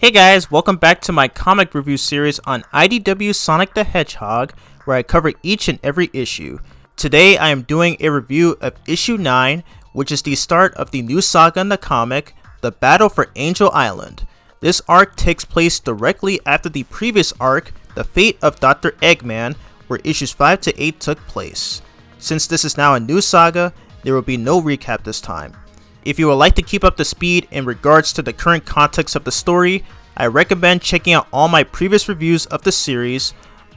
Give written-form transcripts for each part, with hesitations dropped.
Hey guys, welcome back to my comic review series on IDW Sonic the Hedgehog, where I cover each and every issue. Today I am doing a review of issue 9, which is the start of the new saga in the comic, The Battle for Angel Island. This arc takes place directly after the previous arc, The Fate of Dr. Eggman, where issues 5 to 8 took place. Since this is now a new saga, there will be no recap this time. If you would like to keep up to speed in regards to the current context of the story, I recommend checking out all my previous reviews of the series,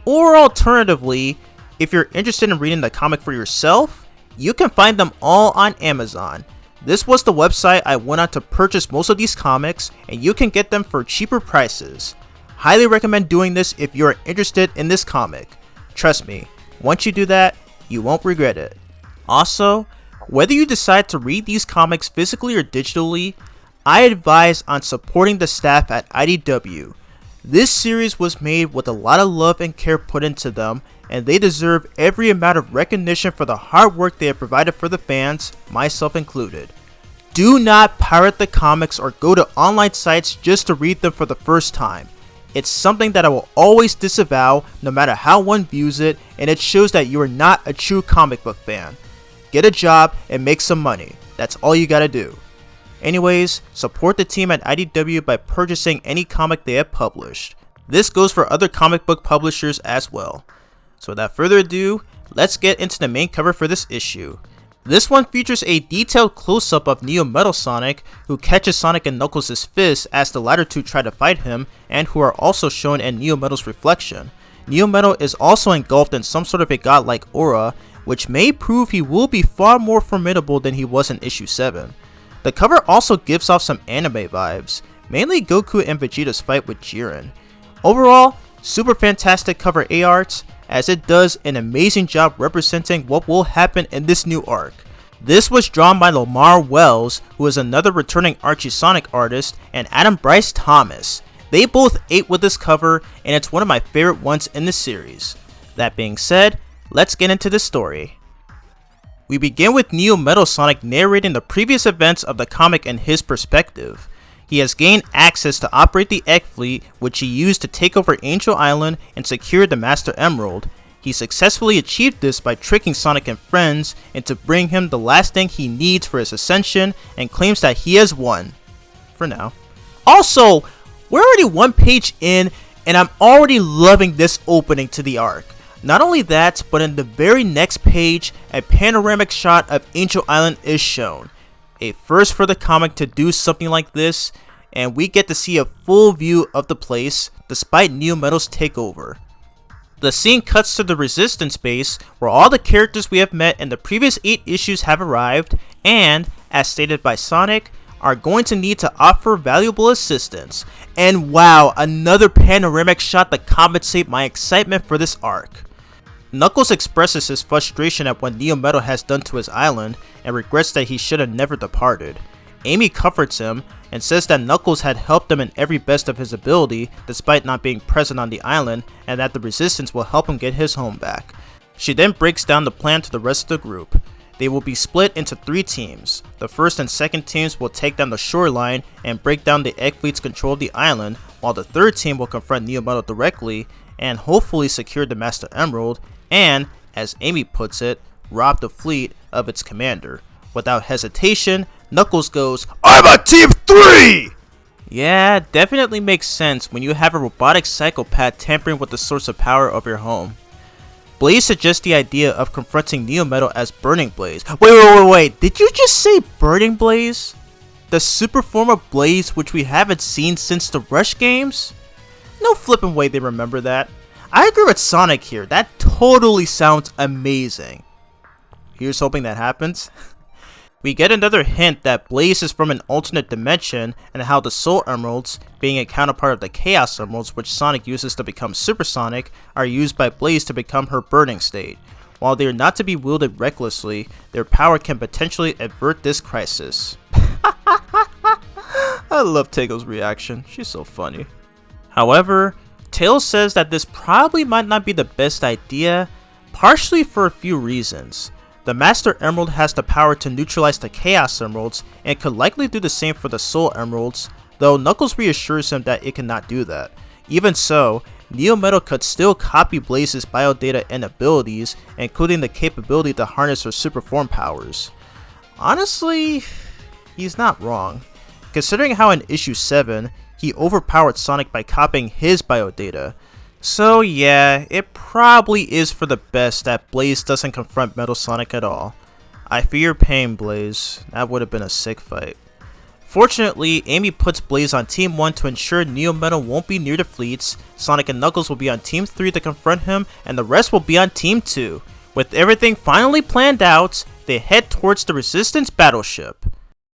or alternatively, if you're interested in reading the comic for yourself, you can find them all on Amazon. This was the website I went on to purchase most of these comics, and you can get them for cheaper prices. Highly recommend doing this if you are interested in this comic. Trust me, once you do that, you won't regret it. Also, whether you decide to read these comics physically or digitally, I advise on supporting the staff at IDW. This series was made with a lot of love and care put into them, and they deserve every amount of recognition for the hard work they have provided for the fans, myself included. Do not pirate the comics or go to online sites just to read them for the first time. It's something that I will always disavow no matter how one views it, and it shows that you are not a true comic book fan. Get a job and make some money. That's all you gotta do. Anyways, support the team at IDW by purchasing any comic they have published. This goes for other comic book publishers as well. So without further ado, let's get into the main cover for this issue. This one features a detailed close-up of Neo Metal Sonic, who catches Sonic and Knuckles' fists as the latter two try to fight him, and who are also shown in Neo Metal's reflection. Neo Metal is also engulfed in some sort of a godlike aura, which may prove he will be far more formidable than he was in issue 7. The cover also gives off some anime vibes, mainly Goku and Vegeta's fight with Jiren. Overall, super fantastic cover A-art, as it does an amazing job representing what will happen in this new arc. This was drawn by Lamar Wells, who is another returning Archie Sonic artist, and Adam Bryce Thomas. They both ate with this cover, and it's one of my favorite ones in the series. That being said, let's get into the story. We begin with Neo Metal Sonic narrating the previous events of the comic in his perspective. He has gained access to operate the Egg Fleet, which he used to take over Angel Island and secure the Master Emerald. He successfully achieved this by tricking Sonic and friends into bringing him the last thing he needs for his ascension, and claims that he has won. For now. Also, we're already one page in, and I'm already loving this opening to the arc. Not only that, but in the very next page, a panoramic shot of Angel Island is shown. A first for the comic to do something like this, and we get to see a full view of the place, despite Neo Metal's takeover. The scene cuts to the Resistance base, where all the characters we have met in the previous 8 issues have arrived, and, as stated by Sonic, are going to need to offer valuable assistance. And wow, another panoramic shot to compensate my excitement for this arc. Knuckles expresses his frustration at what Neo Metal has done to his island, and regrets that he should have never departed. Amy comforts him, and says that Knuckles had helped him in every best of his ability, despite not being present on the island, and that the Resistance will help him get his home back. She then breaks down the plan to the rest of the group. They will be split into 3 teams. The first and second teams will take down the shoreline and break down the Egg Fleet's control of the island, while the third team will confront Neo Metal directly, and hopefully secure the Master Emerald, and, as Amy puts it, rob the fleet of its commander. Without hesitation, Knuckles goes, "I'm a Team 3! Yeah, definitely makes sense when you have a robotic psychopath tampering with the source of power of your home. Blaze suggests the idea of confronting Neo Metal as Burning Blaze. Wait, did you just say Burning Blaze? The super form of Blaze which we haven't seen since the Rush games? No flippin' way they remember that. I agree with Sonic here, that totally sounds amazing. Here's hoping that happens. We get another hint that Blaze is from an alternate dimension, and how the Soul Emeralds, being a counterpart of the Chaos Emeralds which Sonic uses to become Super Sonic, are used by Blaze to become her burning state. While they are not to be wielded recklessly, their power can potentially avert this crisis. I love Tago's reaction, she's so funny. However, Tails says that this probably might not be the best idea, partially for a few reasons. The Master Emerald has the power to neutralize the Chaos Emeralds, and could likely do the same for the Soul Emeralds, though Knuckles reassures him that it cannot do that. Even so, Neo Metal could still copy Blaze's biodata and abilities, including the capability to harness her super form powers. Honestly, he's not wrong, considering how in issue 7, he overpowered Sonic by copying his biodata. So yeah, it probably is for the best that Blaze doesn't confront Metal Sonic at all. I feel your pain, Blaze. That would have been a sick fight. Fortunately, Amy puts Blaze on Team 1 to ensure Neo Metal won't be near the fleets, Sonic and Knuckles will be on Team 3 to confront him, and the rest will be on Team 2. With everything finally planned out, they head towards the Resistance battleship.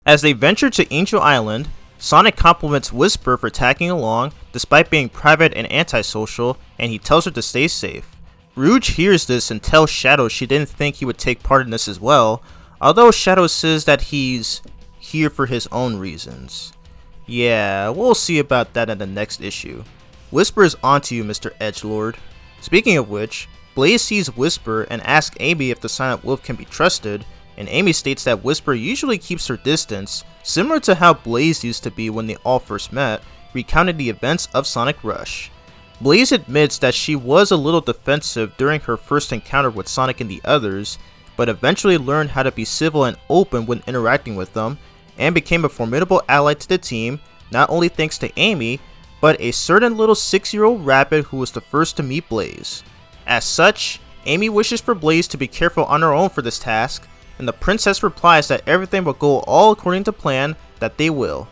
As they venture to Angel Island, Sonic compliments Whisper for tagging along, despite being private and antisocial, and he tells her to stay safe. Rouge hears this and tells Shadow she didn't think he would take part in this as well, although Shadow says that he's here for his own reasons. Yeah, we'll see about that in the next issue. Whisper is onto you, Mr. Edgelord. Speaking of which, Blaze sees Whisper and asks Amy if the Silent Wolf can be trusted, and Amy states that Whisper usually keeps her distance, similar to how Blaze used to be when they all first met, recounting the events of Sonic Rush. Blaze admits that she was a little defensive during her first encounter with Sonic and the others, but eventually learned how to be civil and open when interacting with them, and became a formidable ally to the team, not only thanks to Amy, but a certain little 6-year-old rabbit who was the first to meet Blaze. As such, Amy wishes for Blaze to be careful on her own for this task, and the princess replies that everything will go all according to plan, that they will.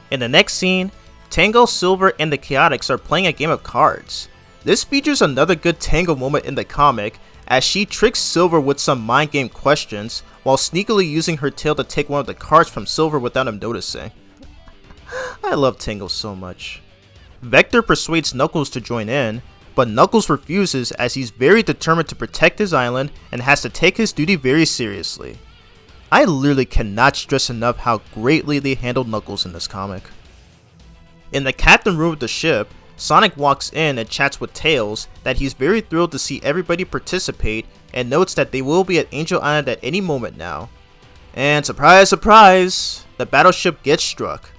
In the next scene, Tango, Silver, and the Chaotix are playing a game of cards. This features another good Tango moment in the comic, as she tricks Silver with some mind game questions, while sneakily using her tail to take one of the cards from Silver without him noticing. I love Tango so much. Vector persuades Knuckles to join in, but Knuckles refuses as he's very determined to protect his island and has to take his duty very seriously. I literally cannot stress enough how greatly they handled Knuckles in this comic. In the captain room of the ship, Sonic walks in and chats with Tails that he's very thrilled to see everybody participate and notes that they will be at Angel Island at any moment now. And surprise surprise, the battleship gets struck.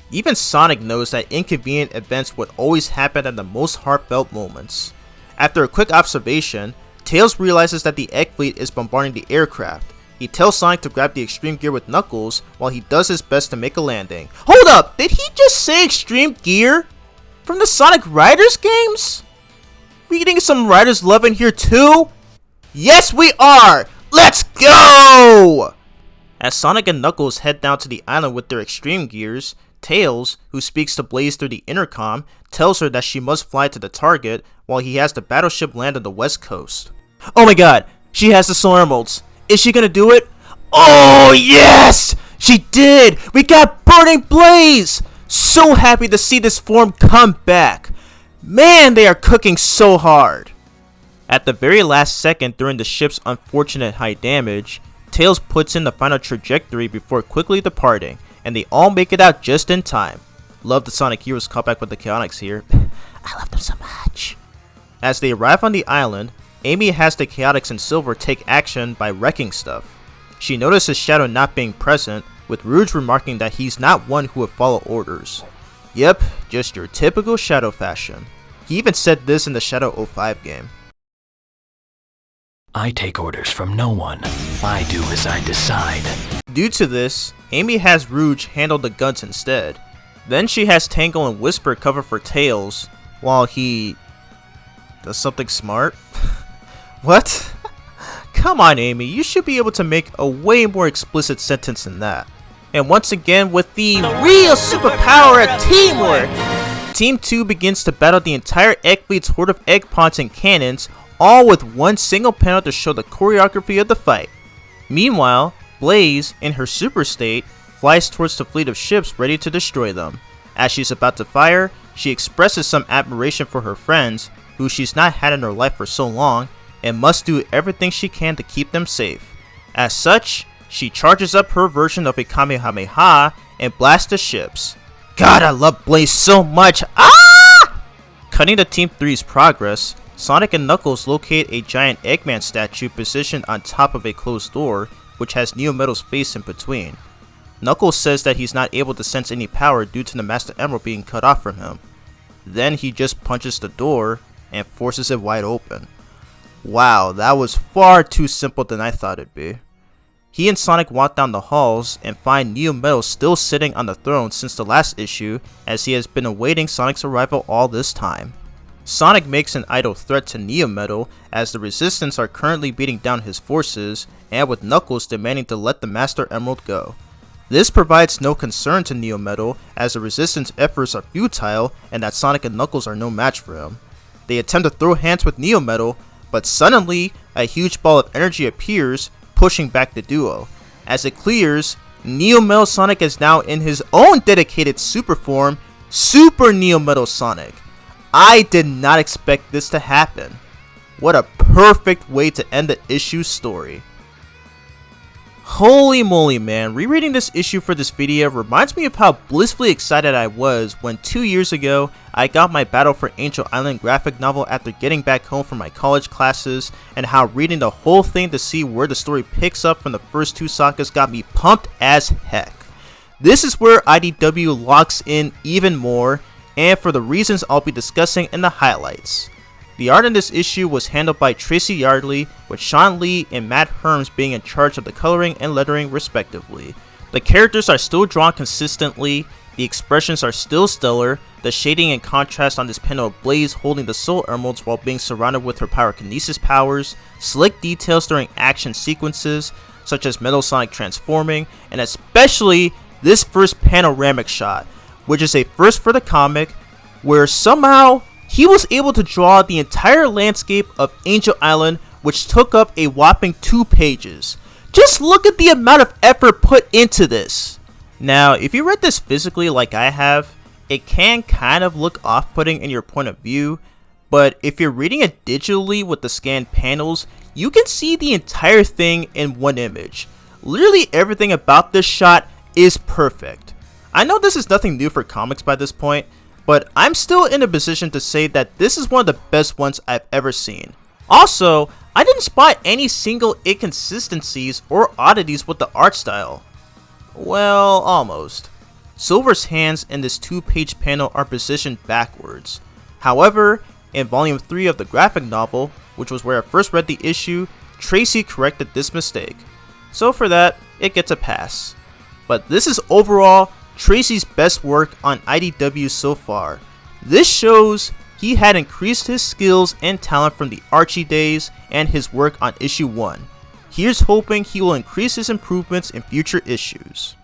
Even Sonic knows that inconvenient events would always happen at the most heartfelt moments. After a quick observation, Tails realizes that the Egg Fleet is bombarding the aircraft. He tells Sonic to grab the extreme gear with Knuckles while he does his best to make a landing. Hold up! Did he just say extreme gear? From the Sonic Riders games? We getting some Riders love in here too? Yes we are! Let's go! As Sonic and Knuckles head down to the island with their extreme gears, Tails, who speaks to Blaze through the intercom, tells her that she must fly to the target while he has the battleship land on the west coast. Oh my god, she has the solar emeralds. Is she gonna do it? Oh yes! She did! We got Burning Blaze! So happy to see this form come back. Man, they are cooking so hard. At the very last second during the ship's unfortunate high damage, Tails puts in the final trajectory before quickly departing, and they all make it out just in time. Love the Sonic Heroes callback with the Chaotix here. I love them so much. As they arrive on the island, Amy has the Chaotix and Silver take action by wrecking stuff. She notices Shadow not being present, with Rouge remarking that he's not one who would follow orders. Yep, just your typical Shadow fashion. He even said this in the Shadow 05 game. I take orders from no one. I do as I decide. Due to this, Amy has Rouge handle the guns instead. Then she has Tango and Whisper cover for Tails, while he does something smart. What? Come on, Amy, you should be able to make a way more explicit sentence than that. And once again, with the real superpower of teamwork, Team 2 begins to battle the entire Egg Fleet's horde of egg pods and cannons, all with one single panel to show the choreography of the fight. Meanwhile, Blaze, in her super state, flies towards the fleet of ships ready to destroy them. As she's about to fire, she expresses some admiration for her friends, who she's not had in her life for so long, and must do everything she can to keep them safe. As such, she charges up her version of a Kamehameha and blasts the ships. God, I love Blaze so much! Ah! Cutting to Team 3's progress, Sonic and Knuckles locate a giant Eggman statue positioned on top of a closed door, which has Neo Metal's face in between. Knuckles says that he's not able to sense any power due to the Master Emerald being cut off from him. Then he just punches the door and forces it wide open. Wow, that was far too simple than I thought it'd be. He and Sonic walk down the halls and find Neo Metal still sitting on the throne since the last issue, as he has been awaiting Sonic's arrival all this time. Sonic makes an idle threat to Neo Metal as the Resistance are currently beating down his forces, and with Knuckles demanding to let the Master Emerald go. This provides no concern to Neo Metal as the Resistance efforts are futile and that Sonic and Knuckles are no match for him. They attempt to throw hands with Neo Metal, but suddenly a huge ball of energy appears, pushing back the duo. As it clears, Neo Metal Sonic is now in his own dedicated super form, Super Neo Metal Sonic. I did not expect this to happen. What a perfect way to end the issue's story. Holy moly, man, rereading this issue for this video reminds me of how blissfully excited I was when 2 years ago I got my Battle for Angel Island graphic novel after getting back home from my college classes, and how reading the whole thing to see where the story picks up from the first two sagas got me pumped as heck. This is where IDW locks in even more, and for the reasons I'll be discussing in the highlights. The art in this issue was handled by Tracy Yardley, with Sean Lee and Matt Herms being in charge of the coloring and lettering respectively. The characters are still drawn consistently, the expressions are still stellar, the shading and contrast on this panel of Blaze holding the Soul Emeralds while being surrounded with her pyrokinesis powers, slick details during action sequences, such as Metal Sonic transforming, and especially this first panoramic shot, which is a first for the comic, where somehow he was able to draw the entire landscape of Angel Island, which took up a whopping 2 pages. Just look at the amount of effort put into this. Now, if you read this physically like I have, it can kind of look off-putting in your point of view, but if you're reading it digitally with the scanned panels, you can see the entire thing in one image. Literally everything about this shot is perfect. I know this is nothing new for comics by this point, but I'm still in a position to say that this is one of the best ones I've ever seen. Also, I didn't spot any single inconsistencies or oddities with the art style. Well, almost. Silver's hands in this 2-page panel are positioned backwards. However, in volume 3 of the graphic novel, which was where I first read the issue, Tracy corrected this mistake. So for that, it gets a pass. But this is overall Tracy's best work on IDW so far. This shows he had increased his skills and talent from the Archie days and his work on issue 1. Here's hoping he will increase his improvements in future issues.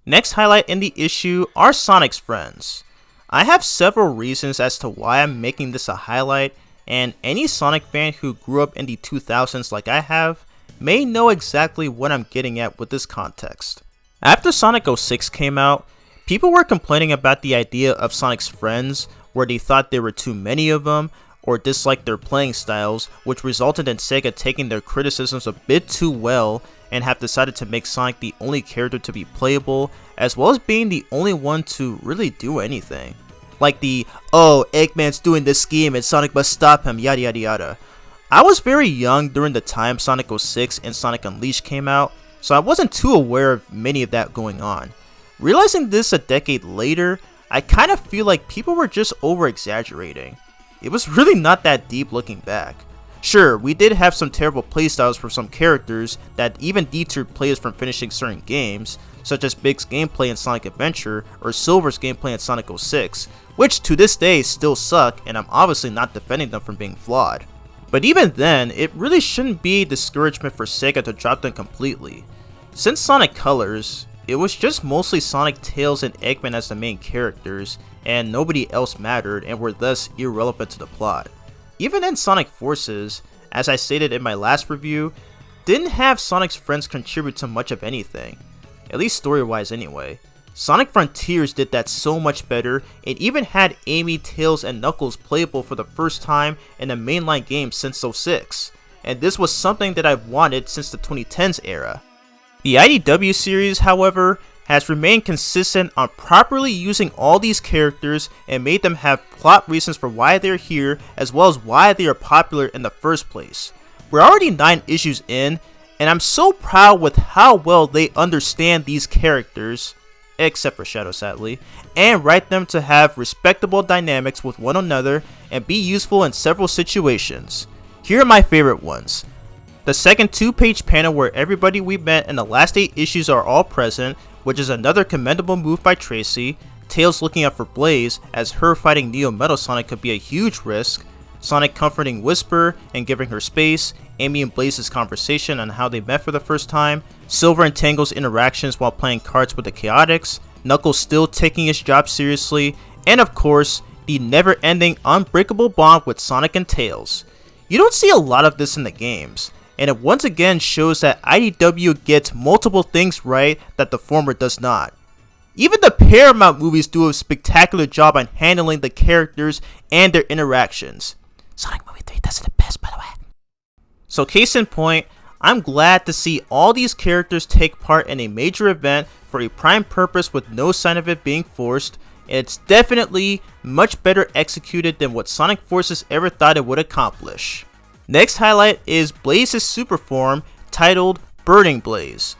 Next highlight in the issue are Sonic's friends. I have several reasons as to why I'm making this a highlight, and any Sonic fan who grew up in the 2000s like I have may know exactly what I'm getting at with this context. After Sonic 06 came out, people were complaining about the idea of Sonic's friends, where they thought there were too many of them, or disliked their playing styles, which resulted in Sega taking their criticisms a bit too well and have decided to make Sonic the only character to be playable, as well as being the only one to really do anything. Like the, oh, Eggman's doing this scheme and Sonic must stop him, yada yada yada. I was very young during the time Sonic 06 and Sonic Unleashed came out, so I wasn't too aware of many of that going on. Realizing this a decade later, I kind of feel like people were just over-exaggerating. It was really not that deep looking back. Sure, we did have some terrible playstyles for some characters that even deterred players from finishing certain games, such as Big's gameplay in Sonic Adventure or Silver's gameplay in Sonic 06, which to this day still suck, and I'm obviously not defending them from being flawed. But even then, it really shouldn't be a discouragement for Sega to drop them completely. Since Sonic Colors, it was just mostly Sonic, Tails, and Eggman as the main characters, and nobody else mattered and were thus irrelevant to the plot. Even in Sonic Forces, as I stated in my last review, didn't have Sonic's friends contribute to much of anything, at least story-wise anyway. Sonic Frontiers did that so much better, it even had Amy, Tails, and Knuckles playable for the first time in a mainline game since 06, and this was something that I've wanted since the 2010s era. The IDW series, however, has remained consistent on properly using all these characters and made them have plot reasons for why they're here, as well as why they are popular in the first place. We're already 9 issues in, And I'm so proud with how well they understand these characters, except for Shadow sadly, and write them to have respectable dynamics with one another and be useful in several situations. Here are my favorite ones. The second 2-page panel where everybody we met in the last 8 issues are all present, which is another commendable move by Tracy. Tails looking out for Blaze, as her fighting Neo Metal Sonic could be a huge risk. Sonic comforting Whisper and giving her space. Amy and Blaze's conversation on how they met for the first time. Silver and Tangle's interactions while playing cards with the Chaotix. Knuckles still taking his job seriously. And of course, the never-ending unbreakable bond with Sonic and Tails. You don't see a lot of this in the games, and it once again shows that IDW gets multiple things right that the former does not. Even the Paramount movies do a spectacular job on handling the characters and their interactions. Sonic Movie 3 does it the best, by the way. So case in point, I'm glad to see all these characters take part in a major event for a prime purpose with no sign of it being forced. It's definitely much better executed than what Sonic Forces ever thought it would accomplish. Next highlight is Blaze's super form, titled Burning Blaze.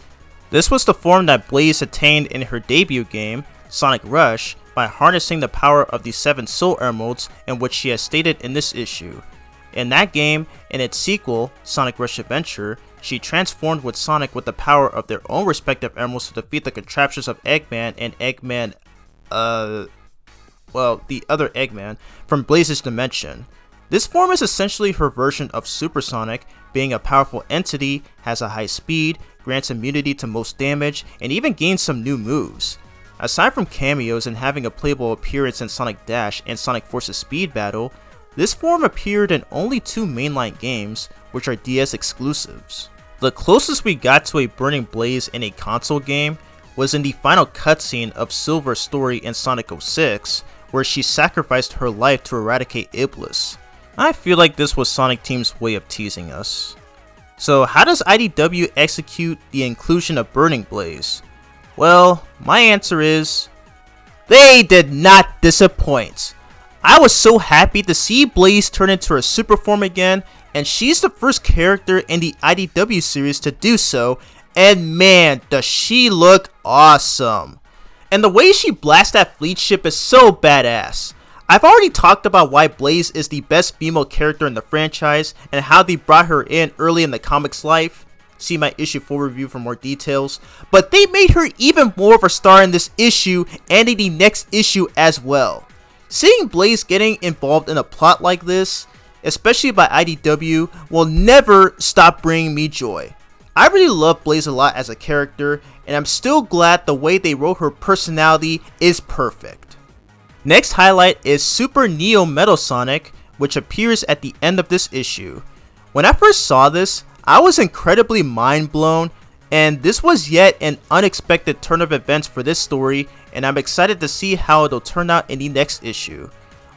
This was the form that Blaze attained in her debut game, Sonic Rush, by harnessing the power of the 7 Soul Emeralds, in which she has stated in this issue. In that game, and its sequel, Sonic Rush Adventure, she transformed with Sonic with the power of their own respective emeralds to defeat the contraptions of Eggman and the other Eggman from Blaze's dimension. This form is essentially her version of Super Sonic, being a powerful entity, has a high speed, grants immunity to most damage, and even gains some new moves. Aside from cameos and having a playable appearance in Sonic Dash and Sonic Forces Speed Battle, this form appeared in only 2 mainline games, which are DS exclusives. The closest we got to a Burning Blaze in a console game was in the final cutscene of Silver's story in Sonic 06, where she sacrificed her life to eradicate Iblis. I feel like this was Sonic Team's way of teasing us. So how does IDW execute the inclusion of Burning Blaze? Well, my answer is, they did not disappoint. I was so happy to see Blaze turn into her super form again, and she's the first character in the IDW series to do so, and man, does she look awesome. And the way she blasts that fleet ship is so badass. I've already talked about why Blaze is the best female character in the franchise and how they brought her in early in the comic's life. See my issue 4 review for more details. But they made her even more of a star in this issue and in the next issue as well. Seeing Blaze getting involved in a plot like this, especially by IDW, will never stop bringing me joy. I really love Blaze a lot as a character, and I'm still glad the way they wrote her personality is perfect. Next highlight is Super Neo Metal Sonic, which appears at the end of this issue. When I first saw this, I was incredibly mind blown, and this was yet an unexpected turn of events for this story, and I'm excited to see how it'll turn out in the next issue.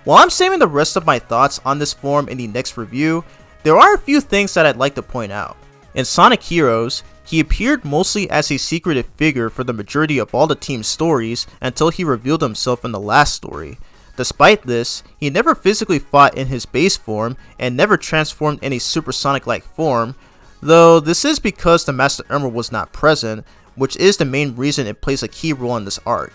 While I'm saving the rest of my thoughts on this form in the next review, there are a few things that I'd like to point out. In Sonic Heroes, he appeared mostly as a secretive figure for the majority of all the team's stories until he revealed himself in the last story. Despite this, he never physically fought in his base form and never transformed in a supersonic-like form, though this is because the Master Emerald was not present, which is the main reason it plays a key role in this arc.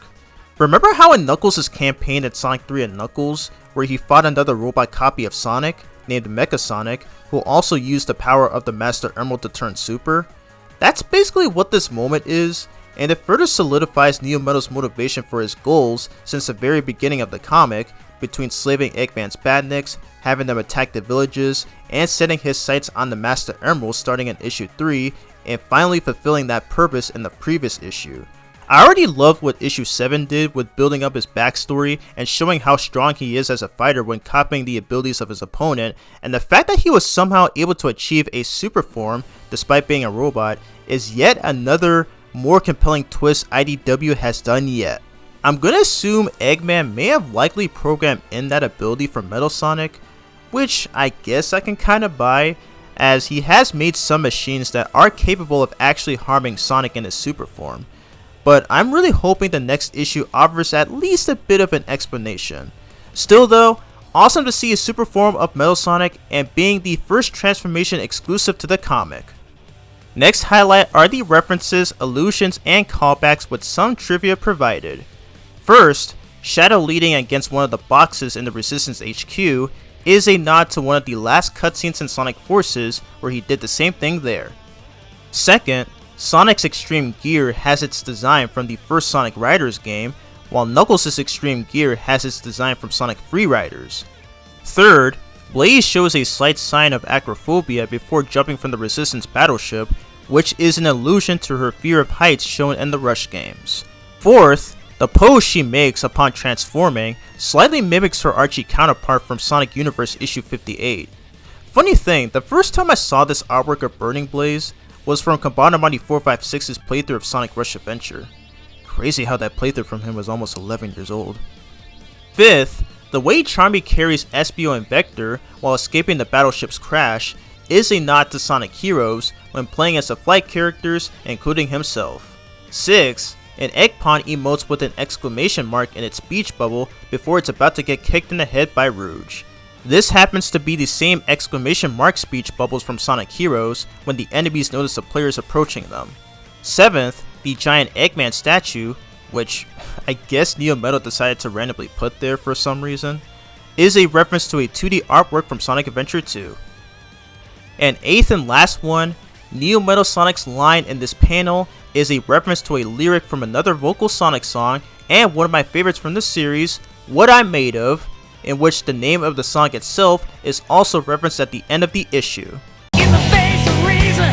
Remember how in Knuckles' campaign in Sonic 3 and Knuckles, where he fought another robot copy of Sonic, named Mecha Sonic, who also used the power of the Master Emerald to turn super? That's basically what this moment is, and it further solidifies Neo Metal's motivation for his goals since the very beginning of the comic, between slaving Eggman's badniks, having them attack the villages, and setting his sights on the Master Emerald starting in issue 3, and finally fulfilling that purpose in the previous issue. I already loved what issue 7 did with building up his backstory and showing how strong he is as a fighter when copying the abilities of his opponent, and the fact that he was somehow able to achieve a super form despite being a robot is yet another more compelling twist IDW has done yet. I'm gonna assume Eggman may have likely programmed in that ability for Metal Sonic, which I guess I can kinda buy, as he has made some machines that are capable of actually harming Sonic in his super form. But I'm really hoping the next issue offers at least a bit of an explanation. Still though, awesome to see a super form of Metal Sonic and being the first transformation exclusive to the comic. Next highlight are the references, allusions, and callbacks with some trivia provided. First, Shadow leading against one of the boxes in the Resistance HQ is a nod to one of the last cutscenes in Sonic Forces where he did the same thing there. Second, Sonic's Extreme Gear has its design from the first Sonic Riders game, while Knuckles' Extreme Gear has its design from Sonic Free Riders. Third, Blaze shows a slight sign of acrophobia before jumping from the Resistance battleship, which is an allusion to her fear of heights shown in the Rush games. Fourth, the pose she makes upon transforming slightly mimics her Archie counterpart from Sonic Universe issue 58. Funny thing, the first time I saw this artwork of Burning Blaze was from Kabanamani456's playthrough of Sonic Rush Adventure. Crazy how that playthrough from him was almost 11 years old. Fifth, the way Charmy carries Espio and Vector while escaping the battleship's crash is a nod to Sonic Heroes when playing as the flight characters, including himself. Sixth, an Eggpon emotes with an exclamation mark in its speech bubble before it's about to get kicked in the head by Rouge. This happens to be the same exclamation mark speech bubbles from Sonic Heroes when the enemies notice the players approaching them. Seventh, the giant Eggman statue, which I guess Neo Metal decided to randomly put there for some reason, is a reference to a 2D artwork from Sonic Adventure 2. And eighth and last one, Neo Metal Sonic's line in this panel is a reference to a lyric from another vocal Sonic song and one of my favorites from the series, What I'm Made Of, in which the name of the song itself is also referenced at the end of the issue. In the face of reason,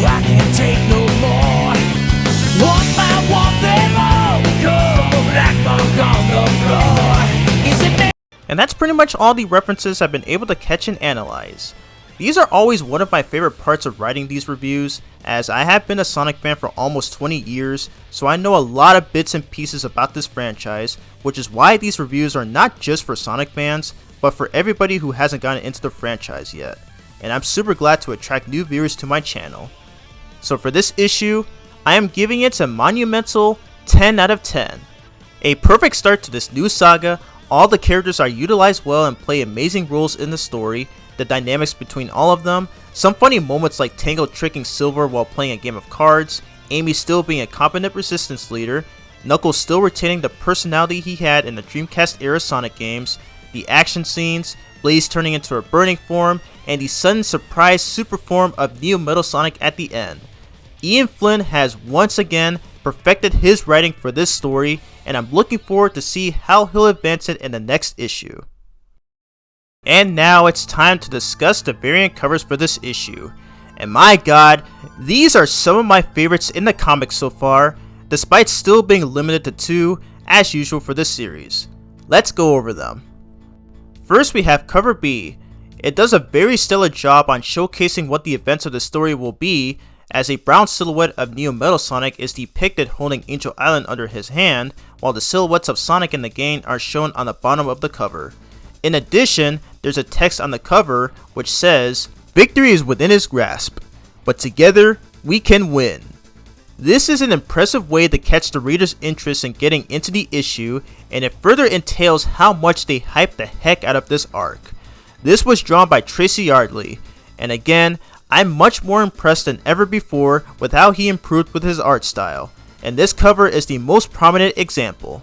I can't take no more. One by one they all go black mark on the floor. Is it And that's pretty much all the references I've been able to catch and analyze. These are always one of my favorite parts of writing these reviews, as I have been a Sonic fan for almost 20 years, so I know a lot of bits and pieces about this franchise, which is why these reviews are not just for Sonic fans, but for everybody who hasn't gotten into the franchise yet, and I'm super glad to attract new viewers to my channel. So for this issue, I am giving it a monumental 10 out of 10. A perfect start to this new saga. All the characters are utilized well and play amazing roles in the story, the dynamics between all of them, some funny moments like Tango tricking Silver while playing a game of cards, Amy still being a competent Resistance leader, Knuckles still retaining the personality he had in the Dreamcast era Sonic games, the action scenes, Blaze turning into a burning form, and the sudden surprise super form of Neo Metal Sonic at the end. Ian Flynn has once again perfected his writing for this story, and I'm looking forward to see how he'll advance it in the next issue. And now it's time to discuss the variant covers for this issue. And my god, these are some of my favorites in the comics so far, despite still being limited to 2, as usual for this series. Let's go over them. First we have cover B. It does a very stellar job on showcasing what the events of the story will be, as a brown silhouette of Neo Metal Sonic is depicted holding Angel Island under his hand, while the silhouettes of Sonic and the gang are shown on the bottom of the cover. In addition, there's a text on the cover which says, "Victory is within his grasp, but together we can win." This is an impressive way to catch the reader's interest in getting into the issue, and it further entails how much they hype the heck out of this arc. This was drawn by Tracy Yardley, and again, I'm much more impressed than ever before with how he improved with his art style, and this cover is the most prominent example.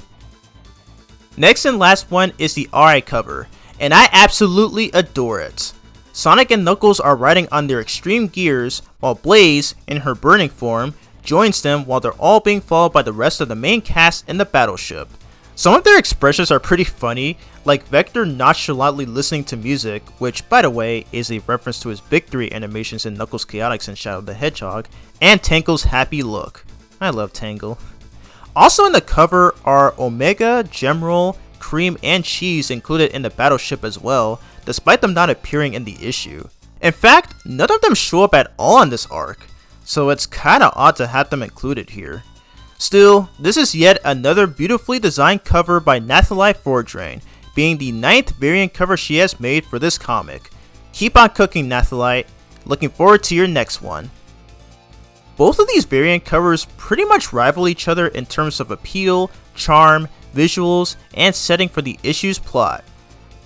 Next and last one is the RI cover, and I absolutely adore it. Sonic and Knuckles are riding on their extreme gears, while Blaze, in her burning form, joins them while they're all being followed by the rest of the main cast in the battleship. Some of their expressions are pretty funny, like Vector nonchalantly listening to music, which by the way is a reference to his victory animations in Knuckles Chaotix and Shadow the Hedgehog, and Tangle's happy look. I love Tangle. Also in the cover are Omega, Gemroll, Cream, and Cheese included in the battleship as well, despite them not appearing in the issue. In fact, none of them show up at all in this arc, so it's kinda odd to have them included here. Still, this is yet another beautifully designed cover by Nathalie Fordrain, being the 9th variant cover she has made for this comic. Keep on cooking, Nathalie. Looking forward to your next one. Both of these variant covers pretty much rival each other in terms of appeal, charm, visuals, and setting for the issue's plot.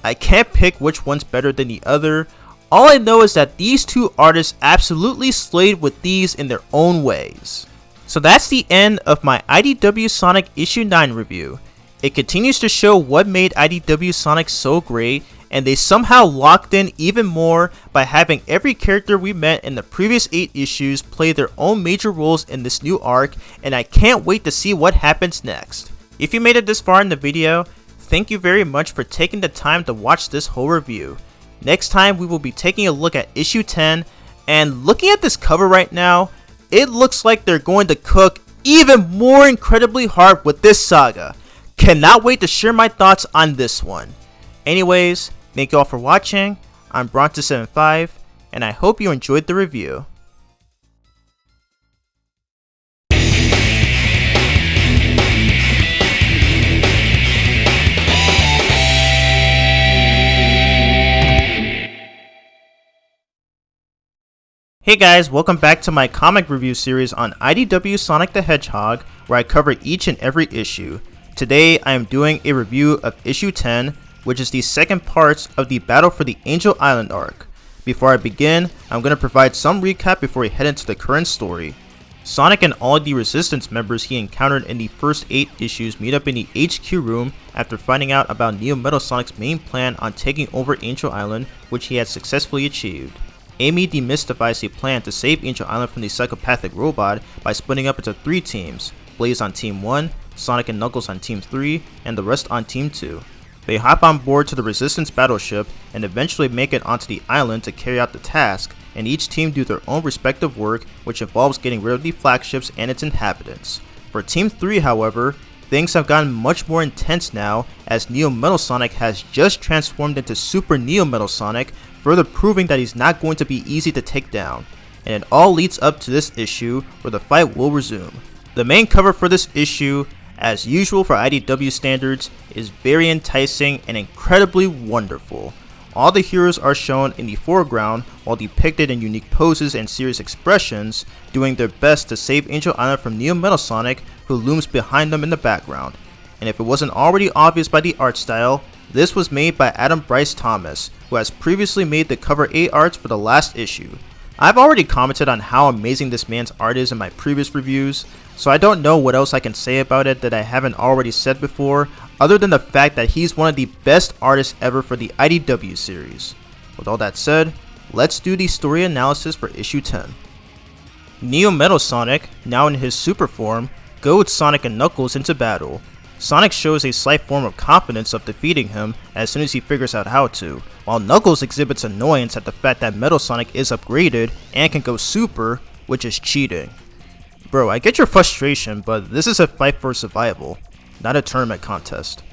I can't pick which one's better than the other. All I know is that these two artists absolutely slayed with these in their own ways. So that's the end of my IDW Sonic Issue 9 review. It continues to show what made IDW Sonic so great, and they somehow locked in even more by having every character we met in the previous 8 issues play their own major roles in this new arc, and I can't wait to see what happens next. If you made it this far in the video, thank you very much for taking the time to watch this whole review. Next time we will be taking a look at issue 10, and looking at this cover right now, it looks like they're going to cook even more incredibly hard with this saga. Cannot wait to share my thoughts on this one. Anyways, thank you all for watching. I'm Bronto75, and I hope you enjoyed the review. Hey guys, welcome back to my comic review series on IDW Sonic the Hedgehog, where I cover each and every issue. Today I am doing a review of issue 10, which is the second part of the Battle for the Angel Island arc. Before I begin, I'm going to provide some recap before we head into the current story. Sonic and all the Resistance members he encountered in the first 8 issues meet up in the HQ room after finding out about Neo Metal Sonic's main plan on taking over Angel Island, which he had successfully achieved. Amy demystifies the plan to save Angel Island from the psychopathic robot by splitting up into 3 teams, Blaze on Team 1, Sonic and Knuckles on Team 3, and the rest on Team 2. They hop on board to the Resistance battleship and eventually make it onto the island to carry out the task, and each team do their own respective work, which involves getting rid of the flagships and its inhabitants. For Team 3, however, things have gotten much more intense now, as Neo Metal Sonic has just transformed into Super Neo Metal Sonic, further proving that he's not going to be easy to take down. And it all leads up to this issue, where the fight will resume. The main cover for this issue, as usual for IDW standards, is very enticing and incredibly wonderful. All the heroes are shown in the foreground while depicted in unique poses and serious expressions, doing their best to save Angel Island from Neo Metal Sonic, who looms behind them in the background. And if it wasn't already obvious by the art style, this was made by Adam Bryce Thomas, who has previously made the cover A arts for the last issue. I've already commented on how amazing this man's art is in my previous reviews, so I don't know what else I can say about it that I haven't already said before, other than the fact that he's one of the best artists ever for the IDW series. With all that said, let's do the story analysis for issue 10. Neo Metal Sonic, now in his super form, goads Sonic and Knuckles into battle. Sonic shows a slight form of confidence of defeating him as soon as he figures out how to, while Knuckles exhibits annoyance at the fact that Metal Sonic is upgraded and can go super, which is cheating. Bro, I get your frustration, but this is a fight for survival, not a tournament contest.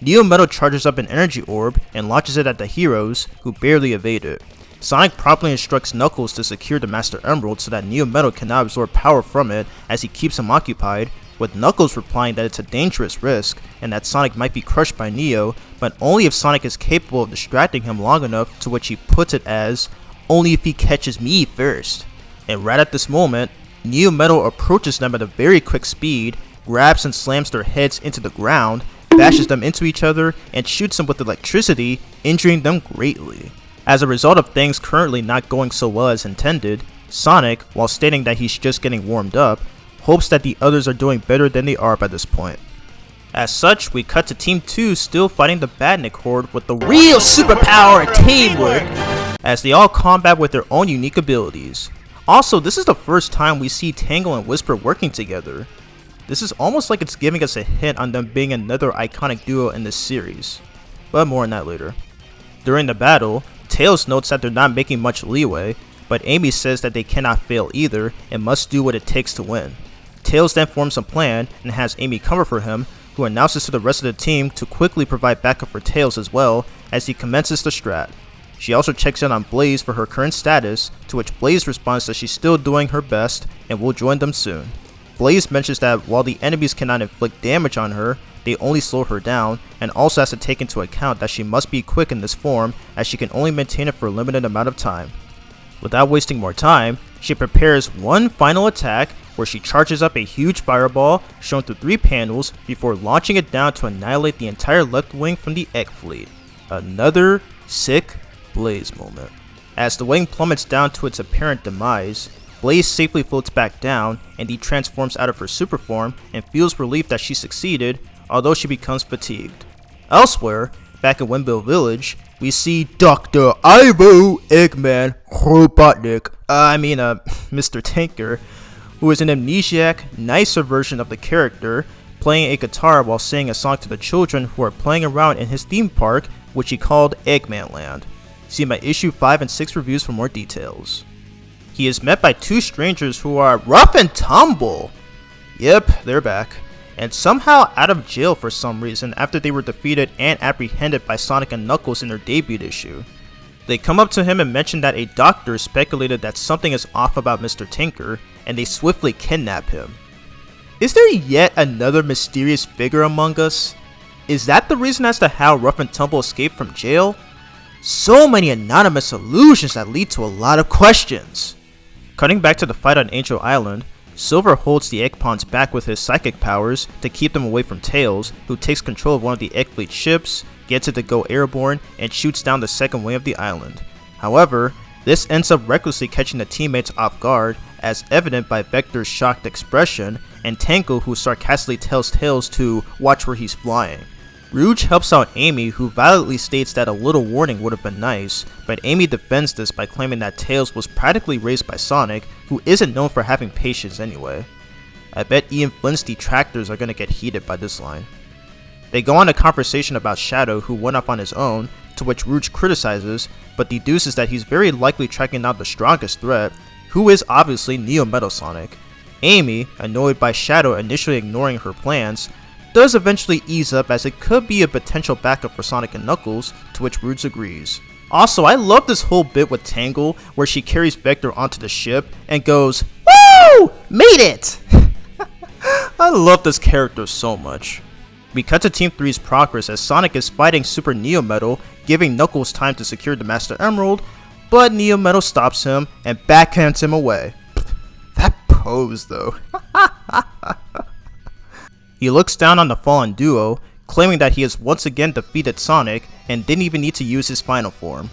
Neo Metal charges up an energy orb and launches it at the heroes, who barely evade it. Sonic promptly instructs Knuckles to secure the Master Emerald so that Neo Metal cannot absorb power from it as he keeps him occupied, with Knuckles replying that it's a dangerous risk and that Sonic might be crushed by Neo, but only if Sonic is capable of distracting him long enough, to which he puts it as, only if he catches me first. And right at this moment, Neo Metal approaches them at a very quick speed, grabs and slams their heads into the ground, bashes them into each other, and shoots them with electricity, injuring them greatly. As a result of things currently not going so well as intended, Sonic, while stating that he's just getting warmed up, hopes that the others are doing better than they are by this point. As such, we cut to Team 2 still fighting the Badnik Horde with the real superpower teamwork, as they all combat with their own unique abilities. Also, this is the first time we see Tangle and Whisper working together. This is almost like it's giving us a hint on them being another iconic duo in this series, but more on that later. During the battle, Tails notes that they're not making much leeway, but Amy says that they cannot fail either and must do what it takes to win. Tails then forms a plan and has Amy cover for him, who announces to the rest of the team to quickly provide backup for Tails as well as he commences the strat. She also checks in on Blaze for her current status, to which Blaze responds that she's still doing her best and will join them soon. Blaze mentions that while the enemies cannot inflict damage on her, they only slow her down, and also has to take into account that she must be quick in this form as she can only maintain it for a limited amount of time. Without wasting more time, she prepares one final attack where she charges up a huge fireball shown through 3 panels before launching it down to annihilate the entire left wing from the Egg Fleet. Another sick Blaze moment. As the wing plummets down to its apparent demise, Blaze safely floats back down and he transforms out of her super form and feels relief that she succeeded, although she becomes fatigued. Elsewhere, back in Windmill Village, we see Dr. Ivo Eggman Robotnik, Mr. Tinker, who is an amnesiac, nicer version of the character, playing a guitar while singing a song to the children who are playing around in his theme park, which he called Eggman Land. See my issue 5 and 6 reviews for more details. He is met by two strangers who are rough and tumble. Yep, they're back. And somehow out of jail for some reason after they were defeated and apprehended by Sonic and Knuckles in their debut issue. They come up to him and mention that a doctor speculated that something is off about Mr. Tinker, and they swiftly kidnap him. Is there yet another mysterious figure among us? Is that the reason as to how Rough and Tumble escaped from jail? So many anonymous allusions that lead to a lot of questions. Cutting back to the fight on Angel Island, Silver holds the Egg Pawns back with his psychic powers to keep them away from Tails, who takes control of one of the Egg Fleet ships, gets it to go airborne, and shoots down the second wing of the island. However, this ends up recklessly catching the teammates off guard, as evident by Vector's shocked expression, and Tango, who sarcastically tells Tails to watch where he's flying. Rouge helps out Amy, who violently states that a little warning would have been nice, but Amy defends this by claiming that Tails was practically raised by Sonic, who isn't known for having patience anyway. I bet Ian Flint's detractors are gonna get heated by this line. They go on a conversation about Shadow, who went off on his own, to which Rouge criticizes, but deduces that he's very likely tracking down the strongest threat, who is obviously Neo Metal Sonic. Amy, annoyed by Shadow initially ignoring her plans, does eventually ease up as it could be a potential backup for Sonic and Knuckles, to which Rouge agrees. Also, I love this whole bit with Tangle where she carries Vector onto the ship and goes, "Woo! Made it!" I love this character so much. We cut to Team 3's progress as Sonic is fighting Super Neo Metal, giving Knuckles time to secure the Master Emerald, but Neo Metal stops him and backhands him away. That pose though. He looks down on the fallen duo, claiming that he has once again defeated Sonic and didn't even need to use his final form.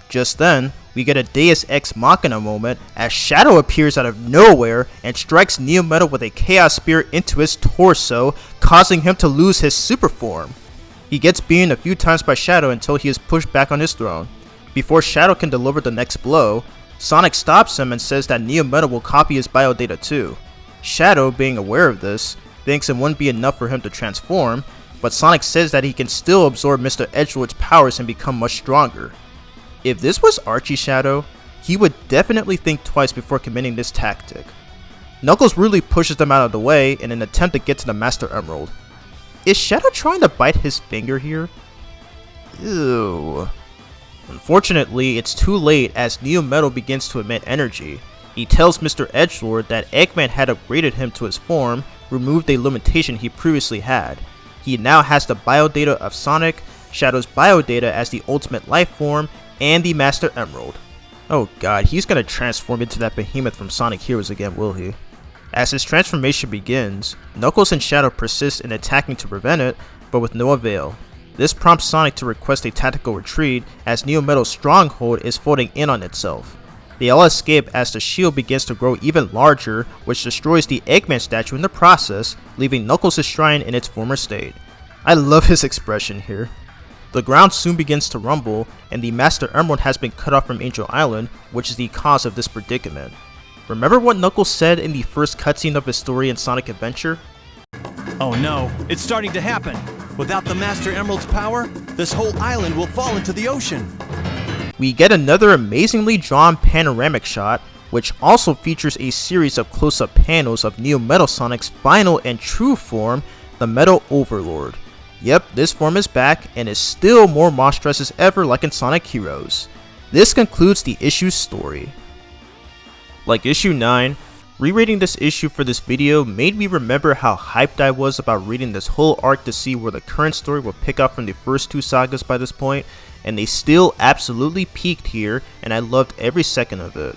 Just then, we get a Deus Ex Machina moment as Shadow appears out of nowhere and strikes Neo Metal with a Chaos Spear into his torso, causing him to lose his super form. He gets beaten a few times by Shadow until he is pushed back on his throne. Before Shadow can deliver the next blow, Sonic stops him and says that Neo Metal will copy his biodata too. Shadow, being aware of this, thinks it wouldn't be enough for him to transform, but Sonic says that he can still absorb Mr. Edgelord's powers and become much stronger. If this was Archie Shadow, he would definitely think twice before committing this tactic. Knuckles really pushes them out of the way in an attempt to get to the Master Emerald. Is Shadow trying to bite his finger here? Ew. Unfortunately, it's too late as Neo Metal begins to emit energy. He tells Mr. Edgelord that Eggman had upgraded him to his form, removed a limitation he previously had. He now has the biodata of Sonic, Shadow's biodata as the ultimate life form, and the Master Emerald. Oh god, he's gonna transform into that behemoth from Sonic Heroes again, will he? As his transformation begins, Knuckles and Shadow persist in attacking to prevent it, but with no avail. This prompts Sonic to request a tactical retreat as Neo Metal's stronghold is folding in on itself. They all escape as the shield begins to grow even larger, which destroys the Eggman statue in the process, leaving Knuckles' shrine in its former state. I love his expression here. The ground soon begins to rumble, and the Master Emerald has been cut off from Angel Island, which is the cause of this predicament. Remember what Knuckles said in the first cutscene of his story in Sonic Adventure? Oh no, it's starting to happen. Without the Master Emerald's power, this whole island will fall into the ocean. We get another amazingly drawn panoramic shot, which also features a series of close-up panels of Neo Metal Sonic's final and true form, the Metal Overlord. Yep, this form is back and is still more monstrous as ever like in Sonic Heroes. This concludes the issue's story. Like issue 9, rereading this issue for this video made me remember how hyped I was about reading this whole arc to see where the current story will pick up from the first two sagas by this point, and they still absolutely peaked here, and I loved every second of it.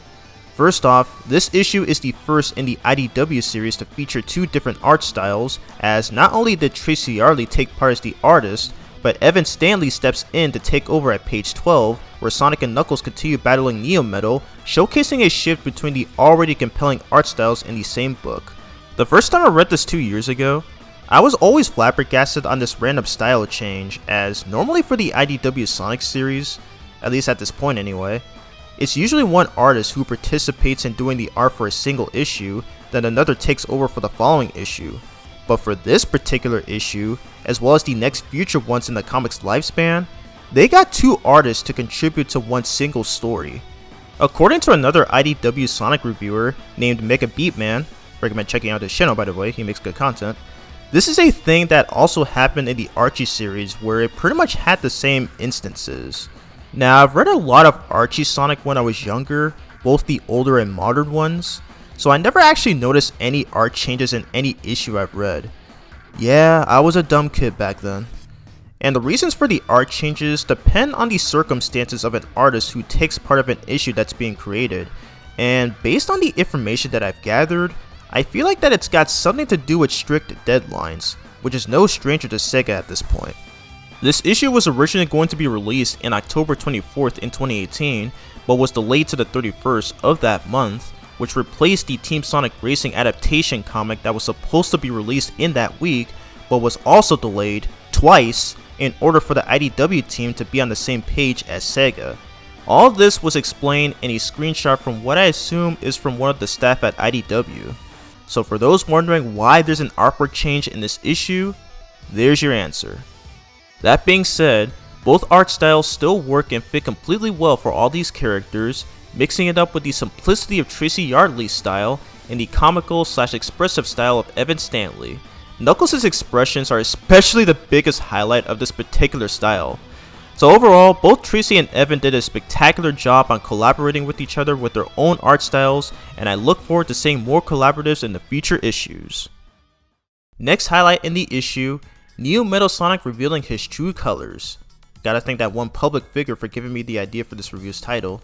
First off, this issue is the first in the IDW series to feature two different art styles, as not only did Tracy Yarley take part as the artist, but Evan Stanley steps in to take over at page 12, where Sonic and Knuckles continue battling Neo Metal, showcasing a shift between the already compelling art styles in the same book. The first time I read this 2 years ago, I was always flabbergasted on this random style change, as normally for the IDW Sonic series, at least at this point anyway, it's usually one artist who participates in doing the art for a single issue, then another takes over for the following issue. But for this particular issue, as well as the next future ones in the comic's lifespan, they got 2 artists to contribute to one single story. According to another IDW Sonic reviewer named Mega Beatman, recommend checking out his channel by the way, he makes good content, this is a thing that also happened in the Archie series where it pretty much had the same instances. Now, I've read a lot of Archie Sonic when I was younger, both the older and modern ones, so I never actually noticed any art changes in any issue I've read. Yeah, I was a dumb kid back then. And the reasons for the art changes depend on the circumstances of an artist who takes part of an issue that's being created, and based on the information that I've gathered, I feel like that it's got something to do with strict deadlines, which is no stranger to Sega at this point. This issue was originally going to be released in October 24th in 2018, but was delayed to the 31st of that month, which replaced the Team Sonic Racing adaptation comic that was supposed to be released in that week, but was also delayed twice in order for the IDW team to be on the same page as Sega. All of this was explained in a screenshot from what I assume is from one of the staff at IDW. So for those wondering why there's an artwork change in this issue, there's your answer. That being said, both art styles still work and fit completely well for all these characters, mixing it up with the simplicity of Tracy Yardley's style and the comical/expressive style of Evan Stanley. Knuckles' expressions are especially the biggest highlight of this particular style. So overall, both Tracy and Evan did a spectacular job on collaborating with each other with their own art styles, and I look forward to seeing more collaboratives in the future issues. Next highlight in the issue, Neo Metal Sonic revealing his true colors. Gotta thank that one public figure for giving me the idea for this review's title.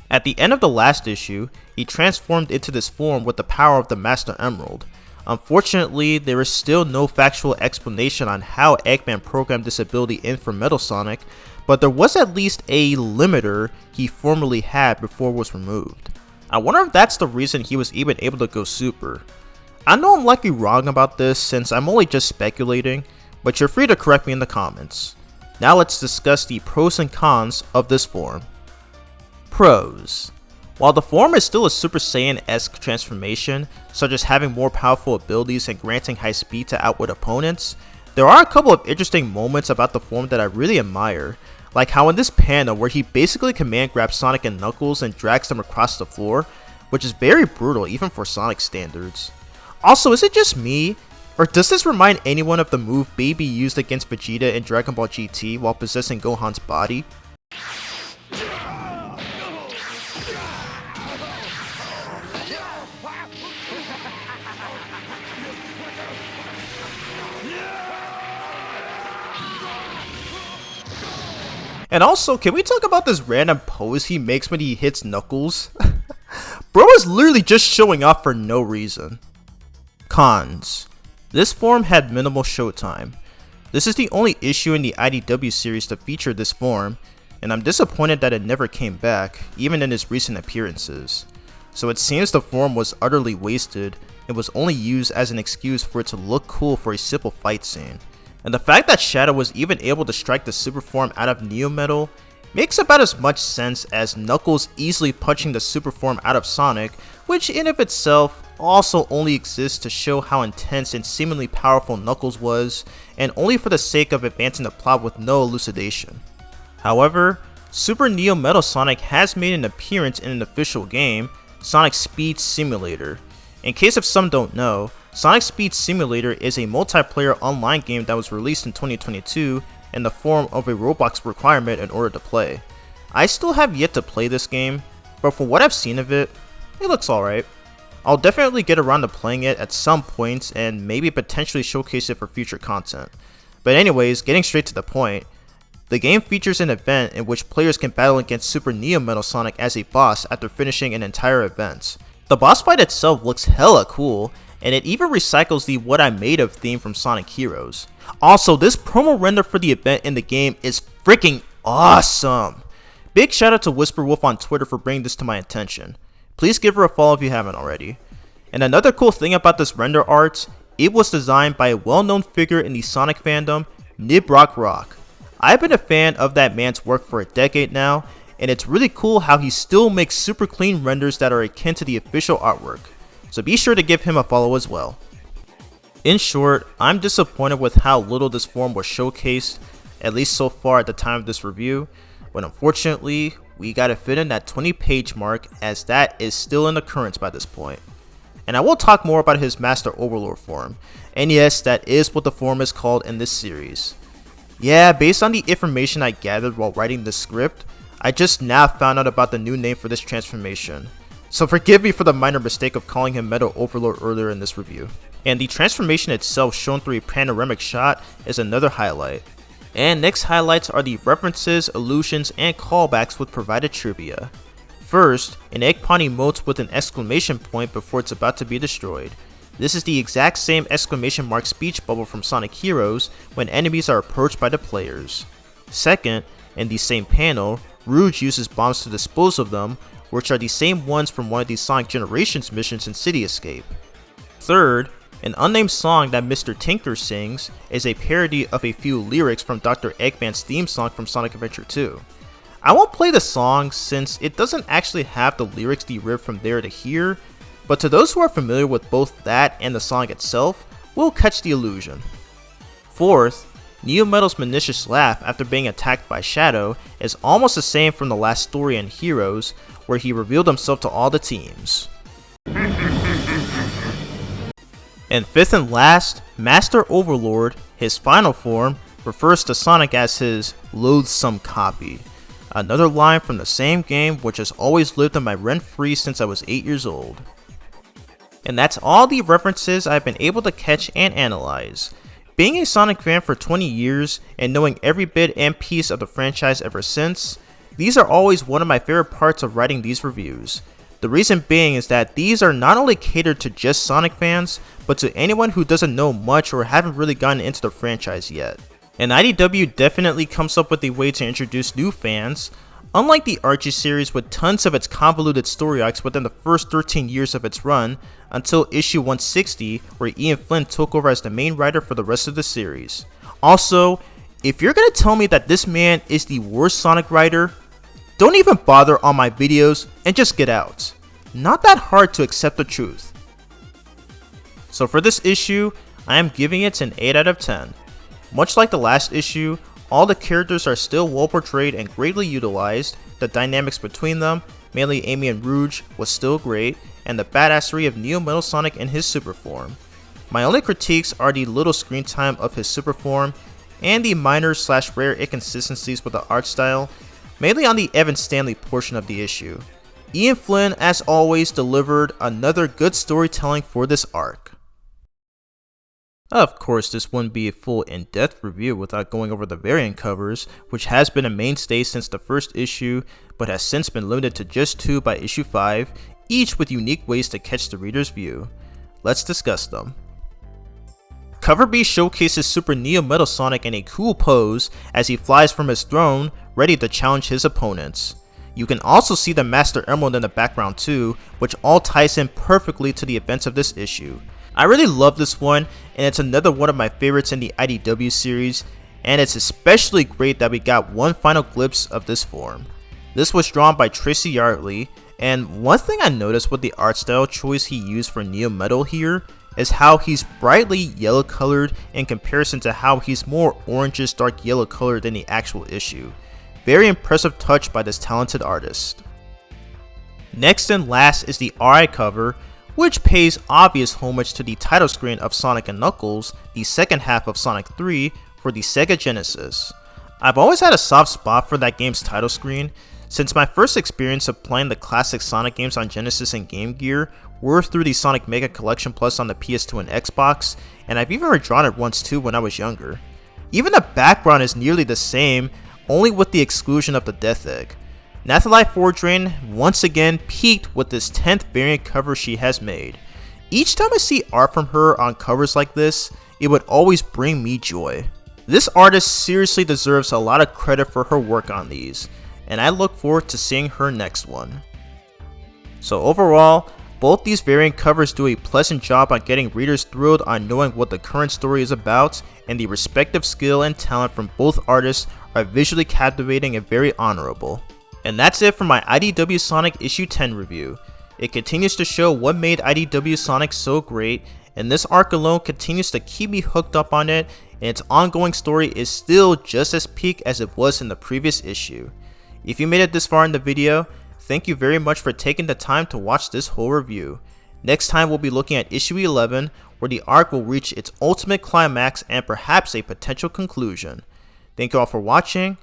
At the end of the last issue, he transformed into this form with the power of the Master Emerald. Unfortunately, there is still no factual explanation on how Eggman programmed this ability in for Metal Sonic, but there was at least a limiter he formerly had before it was removed. I wonder if that's the reason he was even able to go super. I know I'm likely wrong about this since I'm only just speculating, but you're free to correct me in the comments. Now let's discuss the pros and cons of this form. Pros. While the form is still a Super Saiyan-esque transformation, such as having more powerful abilities and granting high speed to outwit opponents, there are a couple of interesting moments about the form that I really admire, like how in this panel where he basically command grabs Sonic and Knuckles and drags them across the floor, which is very brutal even for Sonic standards. Also, is it just me, or does this remind anyone of the move Baby used against Vegeta in Dragon Ball GT while possessing Gohan's body? And also, can we talk about this random pose he makes when he hits Knuckles? Bro is literally just showing off for no reason. Cons. This form had minimal showtime. This is the only issue in the IDW series to feature this form, and I'm disappointed that it never came back, even in its recent appearances. So it seems the form was utterly wasted, and was only used as an excuse for it to look cool for a simple fight scene. And the fact that Shadow was even able to strike the super form out of Neo Metal makes about as much sense as Knuckles easily punching the super form out of Sonic, which in of itself also only exists to show how intense and seemingly powerful Knuckles was, and only for the sake of advancing the plot with no elucidation. However, Super Neo Metal Sonic has made an appearance in an official game, Sonic Speed Simulator. In case if some don't know, Sonic Speed Simulator is a multiplayer online game that was released in 2022 in the form of a Roblox requirement in order to play. I still have yet to play this game, but from what I've seen of it, it looks alright. I'll definitely get around to playing it at some points and maybe potentially showcase it for future content. But anyways, getting straight to the point, the game features an event in which players can battle against Super Neo Metal Sonic as a boss after finishing an entire event. The boss fight itself looks hella cool, and it even recycles the What I Made Of theme from Sonic Heroes. Also, this promo render for the event in the game is freaking awesome. Big shout out to Whisper Wolf on Twitter for bringing this to my attention. Please give her a follow if you haven't already. And another cool thing about this render art, it was designed by a well-known figure in the Sonic fandom, Nibrock Rock. I've been a fan of that man's work for a decade now, and it's really cool how he still makes super clean renders that are akin to the official artwork. So be sure to give him a follow as well. In short, I'm disappointed with how little this form was showcased, at least so far at the time of this review, but unfortunately, we gotta fit in that 20-page mark as that is still in occurrence by this point. And I will talk more about his Master Overlord form, and yes, that is what the form is called in this series. Yeah, based on the information I gathered while writing the script, I just now found out about the new name for this transformation. So forgive me for the minor mistake of calling him Metal Overlord earlier in this review. And the transformation itself shown through a panoramic shot is another highlight. And next highlights are the references, allusions, and callbacks with provided trivia. First, an egg pawn emotes with an exclamation point before it's about to be destroyed. This is the exact same exclamation mark speech bubble from Sonic Heroes when enemies are approached by the players. Second, in the same panel, Rouge uses bombs to dispose of them, which are the same ones from one of the Sonic Generations missions in City Escape. Third, an unnamed song that Mr. Tinker sings is a parody of a few lyrics from Dr. Eggman's theme song from Sonic Adventure 2. I won't play the song since it doesn't actually have the lyrics derived from there to hear, but to those who are familiar with both that and the song itself, will catch the illusion. Fourth, Neo Metal's malicious laugh after being attacked by Shadow is almost the same from the last story in Heroes, where he revealed himself to all the teams. And fifth and last, Master Overlord, his final form, refers to Sonic as his loathsome copy. Another line from the same game which has always lived in my rent-free since I was 8 years old. And that's all the references I've been able to catch and analyze. Being a Sonic fan for 20 years and knowing every bit and piece of the franchise ever since, these are always one of my favorite parts of writing these reviews. The reason being is that these are not only catered to just Sonic fans, but to anyone who doesn't know much or haven't really gotten into the franchise yet. And IDW definitely comes up with a way to introduce new fans, unlike the Archie series with tons of its convoluted story arcs within the first 13 years of its run, until issue 160 where Ian Flynn took over as the main writer for the rest of the series. Also, if you're gonna tell me that this man is the worst Sonic writer, don't even bother on my videos and just get out. Not that hard to accept the truth. So for this issue, I am giving it an 8 out of 10. Much like the last issue, all the characters are still well portrayed and greatly utilized, the dynamics between them, mainly Amy and Rouge, was still great, and the badassery of Neo Metal Sonic in his super form. My only critiques are the little screen time of his super form, and the minor / rare inconsistencies with the art style, mainly on the Evan Stanley portion of the issue. Ian Flynn, as always, delivered another good storytelling for this arc. Of course, this wouldn't be a full in-depth review without going over the variant covers, which has been a mainstay since the first issue, but has since been limited to just 2 by issue 5, each with unique ways to catch the reader's view. Let's discuss them. Cover B showcases Super Neo Metal Sonic in a cool pose as he flies from his throne, ready to challenge his opponents. You can also see the Master Emerald in the background too, which all ties in perfectly to the events of this issue. I really love this one, and it's another one of my favorites in the IDW series, and it's especially great that we got one final glimpse of this form. This was drawn by Tracy Yardley, and one thing I noticed with the art style choice he used for Neo Metal here is how he's brightly yellow colored in comparison to how he's more orangish dark yellow colored in the actual issue. Very impressive touch by this talented artist. Next and last is the RI cover, which pays obvious homage to the title screen of Sonic & Knuckles, the second half of Sonic 3 for the Sega Genesis. I've always had a soft spot for that game's title screen, since my first experience of playing the classic Sonic games on Genesis and Game Gear were through the Sonic Mega Collection Plus on the PS2 and Xbox, and I've even redrawn it once too when I was younger. Even the background is nearly the same, only with the exclusion of the Death Egg. Nathalie Fordrain once again peaked with this 10th variant cover she has made. Each time I see art from her on covers like this, it would always bring me joy. This artist seriously deserves a lot of credit for her work on these, and I look forward to seeing her next one. So overall, both these variant covers do a pleasant job on getting readers thrilled on knowing what the current story is about, and the respective skill and talent from both artists are visually captivating and very honorable. And that's it for my IDW Sonic issue 10 review. It continues to show what made IDW Sonic so great, and this arc alone continues to keep me hooked up on it, and its ongoing story is still just as peak as it was in the previous issue. If you made it this far in the video, thank you very much for taking the time to watch this whole review. Next time we'll be looking at issue 11, where the arc will reach its ultimate climax and perhaps a potential conclusion. Thank you all for watching,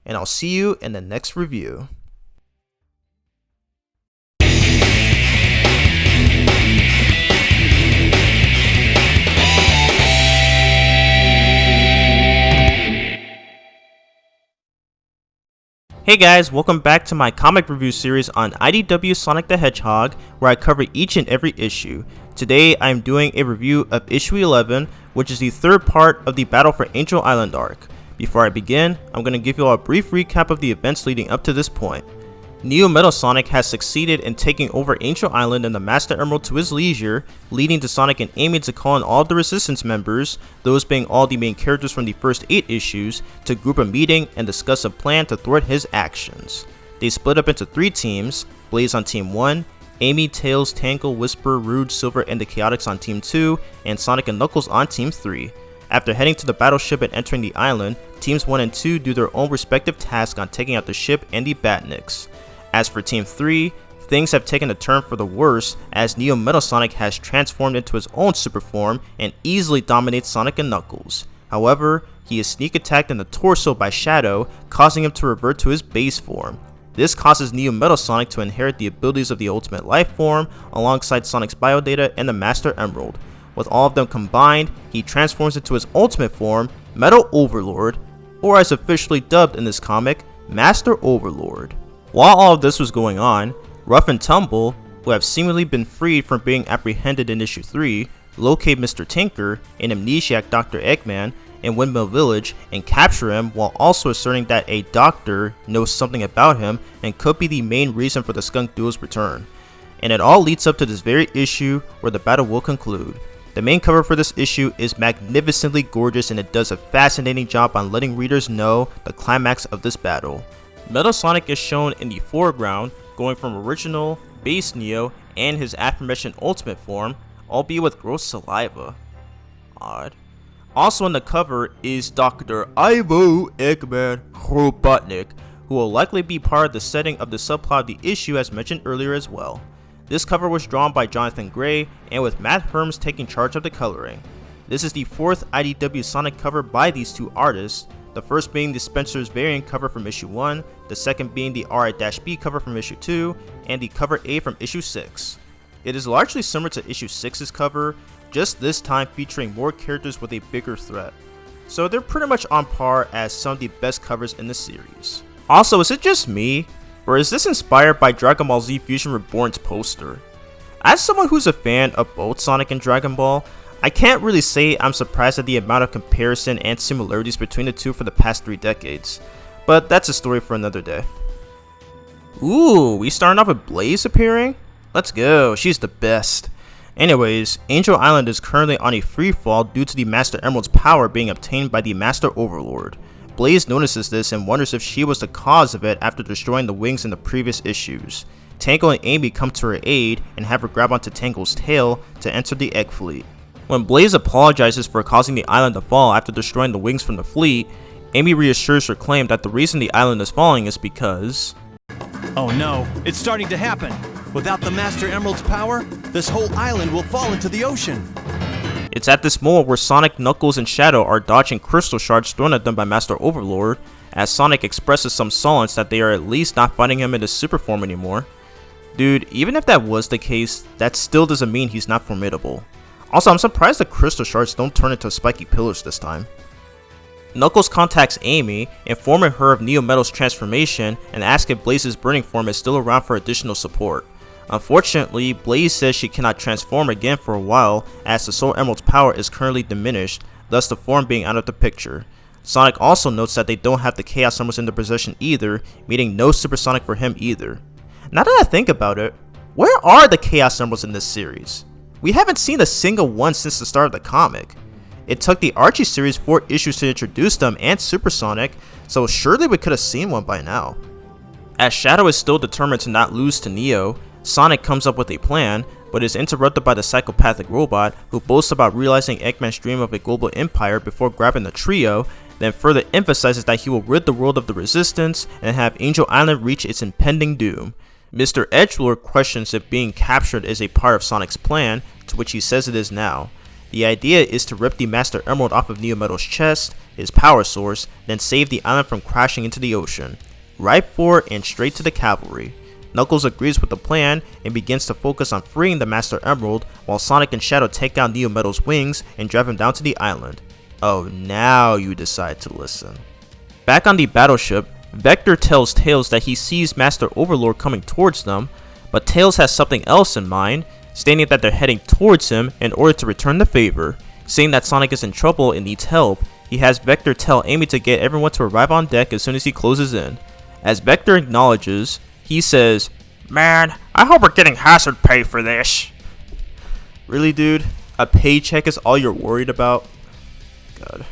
and I'll see you in the next review. Hey guys, welcome back to my comic review series on IDW Sonic the Hedgehog, where I cover each and every issue. Today I am doing a review of issue 11, which is the third part of the Battle for Angel Island arc. Before I begin, I'm going to give you all a brief recap of the events leading up to this point. Neo Metal Sonic has succeeded in taking over Angel Island and the Master Emerald to his leisure, leading to Sonic and Amy to call on all of the Resistance members, those being all the main characters from the first 8 issues, to group a meeting and discuss a plan to thwart his actions. They split up into 3 teams, Blaze on Team 1, Amy, Tails, Tangle, Whisper, Rude, Silver, and the Chaotix on Team 2, and Sonic and Knuckles on Team 3. After heading to the battleship and entering the island, Teams 1 and 2 do their own respective tasks on taking out the ship and the Batniks. As for Team 3, things have taken a turn for the worse as Neo Metal Sonic has transformed into his own super form and easily dominates Sonic and Knuckles. However, he is sneak attacked in the torso by Shadow, causing him to revert to his base form. This causes Neo Metal Sonic to inherit the abilities of the Ultimate Life Form alongside Sonic's biodata and the Master Emerald. With all of them combined, he transforms into his ultimate form, Metal Overlord, or as officially dubbed in this comic, Master Overlord. While all of this was going on, Rough and Tumble, who have seemingly been freed from being apprehended in issue 3, locate Mr. Tinker, an amnesiac Dr. Eggman, in Windmill Village and capture him, while also asserting that a doctor knows something about him and could be the main reason for the Skunk Duo's return. And it all leads up to this very issue where the battle will conclude. The main cover for this issue is magnificently gorgeous, and it does a fascinating job on letting readers know the climax of this battle. Metal Sonic is shown in the foreground, going from original, base Neo, and his aforementioned ultimate form, albeit with gross saliva. Odd. Also on the cover is Dr. Ivo Eggman Robotnik, who will likely be part of the setting of the subplot of the issue as mentioned earlier as well. This cover was drawn by Jonathan Gray, and with Matt Herms taking charge of the coloring. This is the 4th IDW Sonic cover by these 2 artists, the first being the Spencer's variant cover from issue 1, the second being the RI-B cover from issue 2, and the cover A from issue 6. It is largely similar to issue 6's cover, just this time featuring more characters with a bigger threat. So they're pretty much on par as some of the best covers in the series. Also, is it just me, or is this inspired by Dragon Ball Z Fusion Reborn's poster? As someone who's a fan of both Sonic and Dragon Ball, I can't really say I'm surprised at the amount of comparison and similarities between the two for the past 3 decades, but that's a story for another day. Ooh, we starting off with Blaze appearing? Let's go, she's the best. Anyways, Angel Island is currently on a free fall due to the Master Emerald's power being obtained by the Master Overlord. Blaze notices this and wonders if she was the cause of it after destroying the wings in the previous issues. Tangle and Amy come to her aid and have her grab onto Tangle's tail to enter the Egg Fleet. When Blaze apologizes for causing the island to fall after destroying the wings from the fleet, Amy reassures her claim that the reason the island is falling is because... Oh no, it's starting to happen. Without the Master Emerald's power, this whole island will fall into the ocean. It's at this moment where Sonic, Knuckles, and Shadow are dodging crystal shards thrown at them by Master Overlord, as Sonic expresses some solace that they are at least not fighting him in his super form anymore. Dude, even if that was the case, that still doesn't mean he's not formidable. Also, I'm surprised the crystal shards don't turn into spiky pillars this time. Knuckles contacts Amy, informing her of Neo Metal's transformation and asks if Blaze's burning form is still around for additional support. Unfortunately, Blaze says she cannot transform again for a while as the Soul Emerald's power is currently diminished, thus the form being out of the picture. Sonic also notes that they don't have the Chaos Emeralds in their possession either, meaning no Supersonic for him either. Now that I think about it, where are the Chaos Emeralds in this series? We haven't seen a single one since the start of the comic. It took the Archie series 4 issues to introduce them and Supersonic, so surely we could have seen one by now. As Shadow is still determined to not lose to Neo, Sonic comes up with a plan, but is interrupted by the psychopathic robot, who boasts about realizing Eggman's dream of a global empire before grabbing the trio, then further emphasizes that he will rid the world of the Resistance and have Angel Island reach its impending doom. Mr. Edgelord questions if being captured is a part of Sonic's plan, to which he says it is now. The idea is to rip the Master Emerald off of Neo Metal's chest, his power source, then save the island from crashing into the ocean. Right for and straight to the cavalry. Knuckles agrees with the plan and begins to focus on freeing the Master Emerald, while Sonic and Shadow take down Neo Metal's wings and drive him down to the island. Oh, now you decide to listen. Back on the battleship, Vector tells Tails that he sees Master Overlord coming towards them, but Tails has something else in mind, stating that they're heading towards him in order to return the favor. Seeing that Sonic is in trouble and needs help, he has Vector tell Amy to get everyone to arrive on deck as soon as he closes in. As Vector acknowledges, he says, "Man, I hope we're getting hazard pay for this." Really, dude? A paycheck is all you're worried about? God.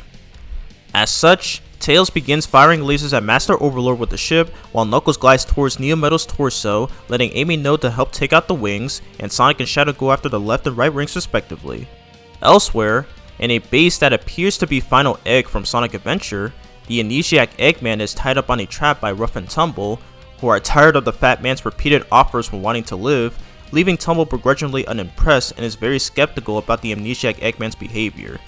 As such, Tails begins firing lasers at Master Overlord with the ship, while Knuckles glides towards Neo Metal's torso, letting Amy know to help take out the wings, and Sonic and Shadow go after the left and right rings respectively. Elsewhere, in a base that appears to be Final Egg from Sonic Adventure, the amnesiac Eggman is tied up on a trap by Rough and Tumble, who are tired of the Fat Man's repeated offers for wanting to live, leaving Tumble begrudgingly unimpressed and is very skeptical about the amnesiac Eggman's behavior.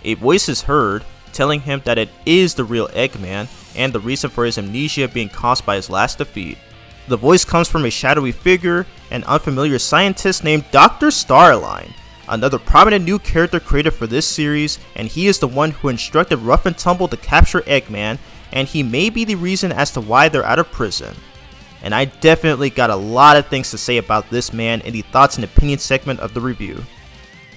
A voice is heard, telling him that it is the real Eggman and the reason for his amnesia being caused by his last defeat. The voice comes from a shadowy figure, an unfamiliar scientist named Dr. Starline, another prominent new character created for this series, and he is the one who instructed Rough and Tumble to capture Eggman, and he may be the reason as to why they're out of prison. And I definitely got a lot of things to say about this man in the thoughts and opinions segment of the review.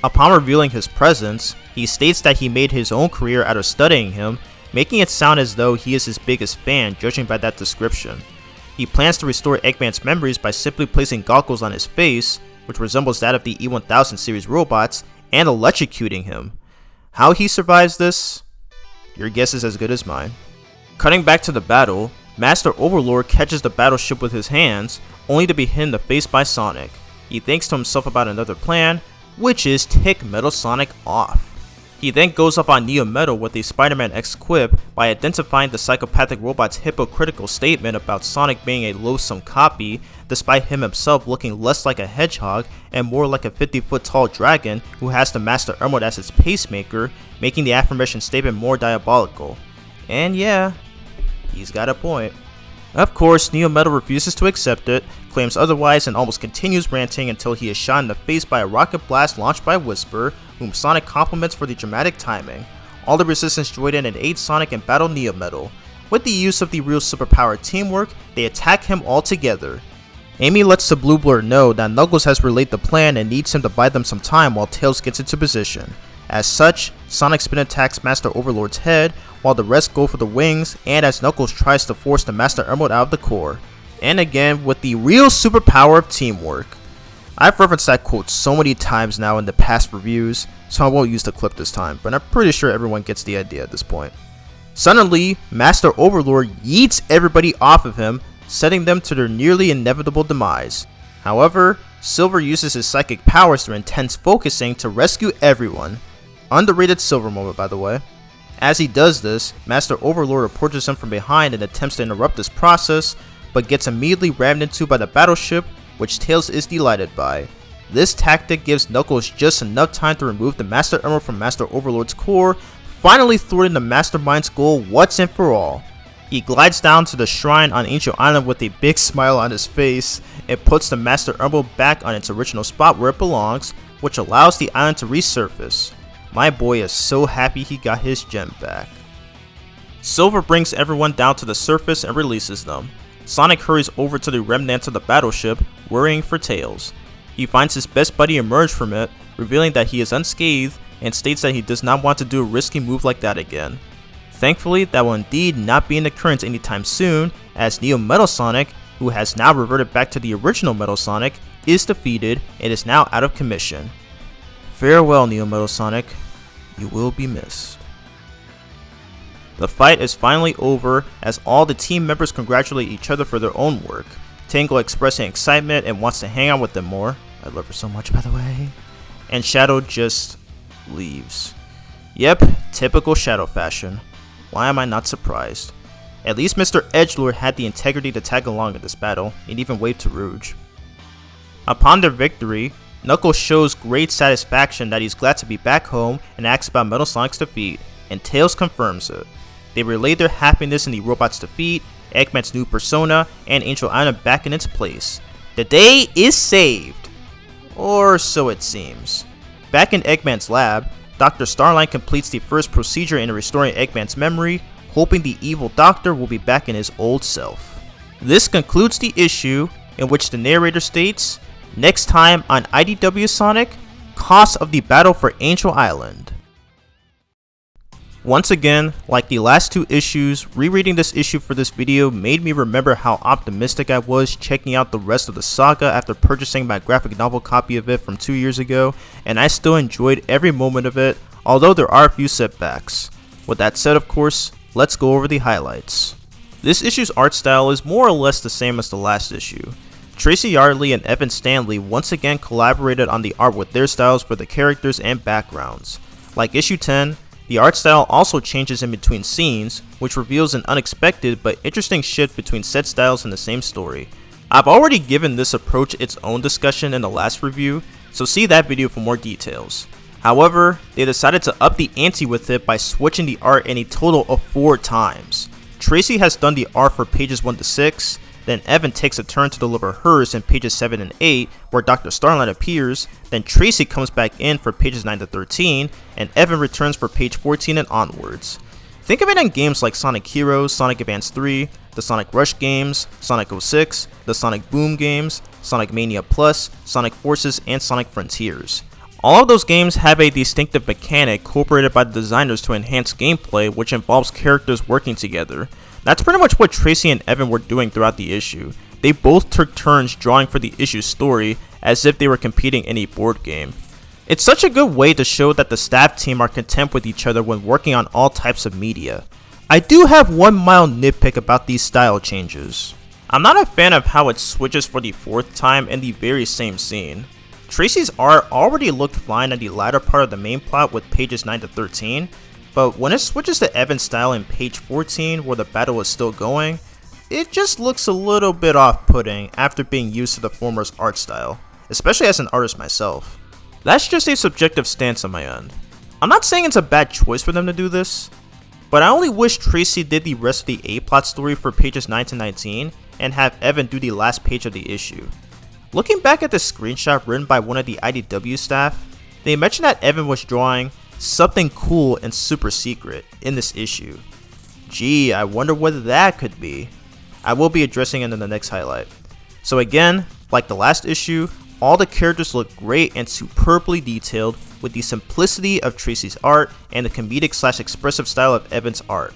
Upon revealing his presence, he states that he made his own career out of studying him, making it sound as though he is his biggest fan, judging by that description. He plans to restore Eggman's memories by simply placing goggles on his face, which resembles that of the E1000 series robots, and electrocuting him. How he survives this? Your guess is as good as mine. Cutting back to the battle, Master Overlord catches the battleship with his hands, only to be hit in the face by Sonic. He thinks to himself about another plan, which is tick Metal Sonic off. He then goes up on Neo Metal with a Spider-Man X quip by identifying the psychopathic robot's hypocritical statement about Sonic being a loathsome copy, despite him himself looking less like a hedgehog and more like a 50-foot tall dragon who has the Master Emerald as its pacemaker, making the aforementioned statement more diabolical. And yeah, he's got a point. Of course, Neo Metal refuses to accept it, claims otherwise, and almost continues ranting until he is shot in the face by a rocket blast launched by Whisper, whom Sonic compliments for the dramatic timing. All the Resistance join in and aid Sonic and battle Neo Metal. With the use of the real superpowered teamwork, they attack him all together. Amy lets the Blue Blur know that Knuckles has relayed the plan and needs him to buy them some time while Tails gets into position. As such, Sonic spin attacks Master Overlord's head, while the rest go for the wings, and as Knuckles tries to force the Master Emerald out of the core. And again, with the real superpower of teamwork. I've referenced that quote so many times now in the past reviews, so I won't use the clip this time, but I'm pretty sure everyone gets the idea at this point. Suddenly, Master Overlord yeets everybody off of him, setting them to their nearly inevitable demise. However, Silver uses his psychic powers through intense focusing to rescue everyone. Underrated Silver moment, by the way. As he does this, Master Overlord approaches him from behind and attempts to interrupt this process, but gets immediately rammed into by the battleship, which Tails is delighted by. This tactic gives Knuckles just enough time to remove the Master Emerald from Master Overlord's core, finally thwarting the Mastermind's goal once and for all. He glides down to the shrine on Angel Island with a big smile on his face, and puts the Master Emerald back on its original spot where it belongs, which allows the island to resurface. My boy is so happy he got his gem back. Silver brings everyone down to the surface and releases them. Sonic hurries over to the remnants of the battleship, worrying for Tails. He finds his best buddy emerge from it, revealing that he is unscathed, and states that he does not want to do a risky move like that again. Thankfully, that will indeed not be an occurrence anytime soon, as Neo Metal Sonic, who has now reverted back to the original Metal Sonic, is defeated and is now out of commission. Farewell, Neo Metal Sonic, you will be missed. The fight is finally over as all the team members congratulate each other for their own work, Tangle expressing excitement and wants to hang out with them more. I love her so much, by the way. And Shadow just leaves. Yep, typical Shadow fashion. Why am I not surprised? At least Mr. Edgelord had the integrity to tag along in this battle, and even waved to Rouge. Upon their victory, Knuckles shows great satisfaction that he's glad to be back home and asks about Metal Sonic's defeat, and Tails confirms it. They relay their happiness in the robot's defeat, Eggman's new persona, and Angel Island back in its place. The day is saved! Or so it seems. Back in Eggman's lab, Dr. Starline completes the first procedure in restoring Eggman's memory, hoping the evil doctor will be back in his old self. This concludes the issue, in which the narrator states, next time on IDW Sonic, cost of the battle for Angel Island. Once again, like the last two issues, rereading this issue for this video made me remember how optimistic I was checking out the rest of the saga after purchasing my graphic novel copy of it from 2 years ago, and I still enjoyed every moment of it, although there are a few setbacks. With that said, of course, let's go over the highlights. This issue's art style is more or less the same as the last issue. Tracy Yardley and Evan Stanley once again collaborated on the art with their styles for the characters and backgrounds. Like issue 10, the art style also changes in between scenes, which reveals an unexpected but interesting shift between set styles in the same story. I've already given this approach its own discussion in the last review, so see that video for more details. However, they decided to up the ante with it by switching the art in a total of 4 times. Tracy has done the art for pages 1 to 6, then Evan takes a turn to deliver hers in pages 7 and 8, where Dr. Starline appears, then Tracy comes back in for pages 9 to 13, and Evan returns for page 14 and onwards. Think of it in games like Sonic Heroes, Sonic Advance 3, the Sonic Rush games, Sonic 06, the Sonic Boom games, Sonic Mania Plus, Sonic Forces, and Sonic Frontiers. All of those games have a distinctive mechanic incorporated by the designers to enhance gameplay, which involves characters working together. That's pretty much what Tracy and Evan were doing throughout the issue. They both took turns drawing for the issue's story, as if they were competing in a board game. It's such a good way to show that the staff team are content with each other when working on all types of media. I do have one mild nitpick about these style changes. I'm not a fan of how it switches for the 4th time in the very same scene. Tracy's art already looked fine at the latter part of the main plot with pages 9 to 13, but when it switches to Evan's style in page 14 where the battle is still going, it just looks a little bit off-putting after being used to the former's art style, especially as an artist myself. That's just a subjective stance on my end. I'm not saying it's a bad choice for them to do this, but I only wish Tracy did the rest of the A-plot story for pages 9 to 19 and have Evan do the last page of the issue. Looking back at the screenshot written by one of the IDW staff, they mentioned that Evan was drawing something cool and super secret in this issue. Gee, I wonder what that could be. I will be addressing it in the next highlight. So again, like the last issue, all the characters look great and superbly detailed with the simplicity of Tracy's art and the comedic / expressive style of Evan's art.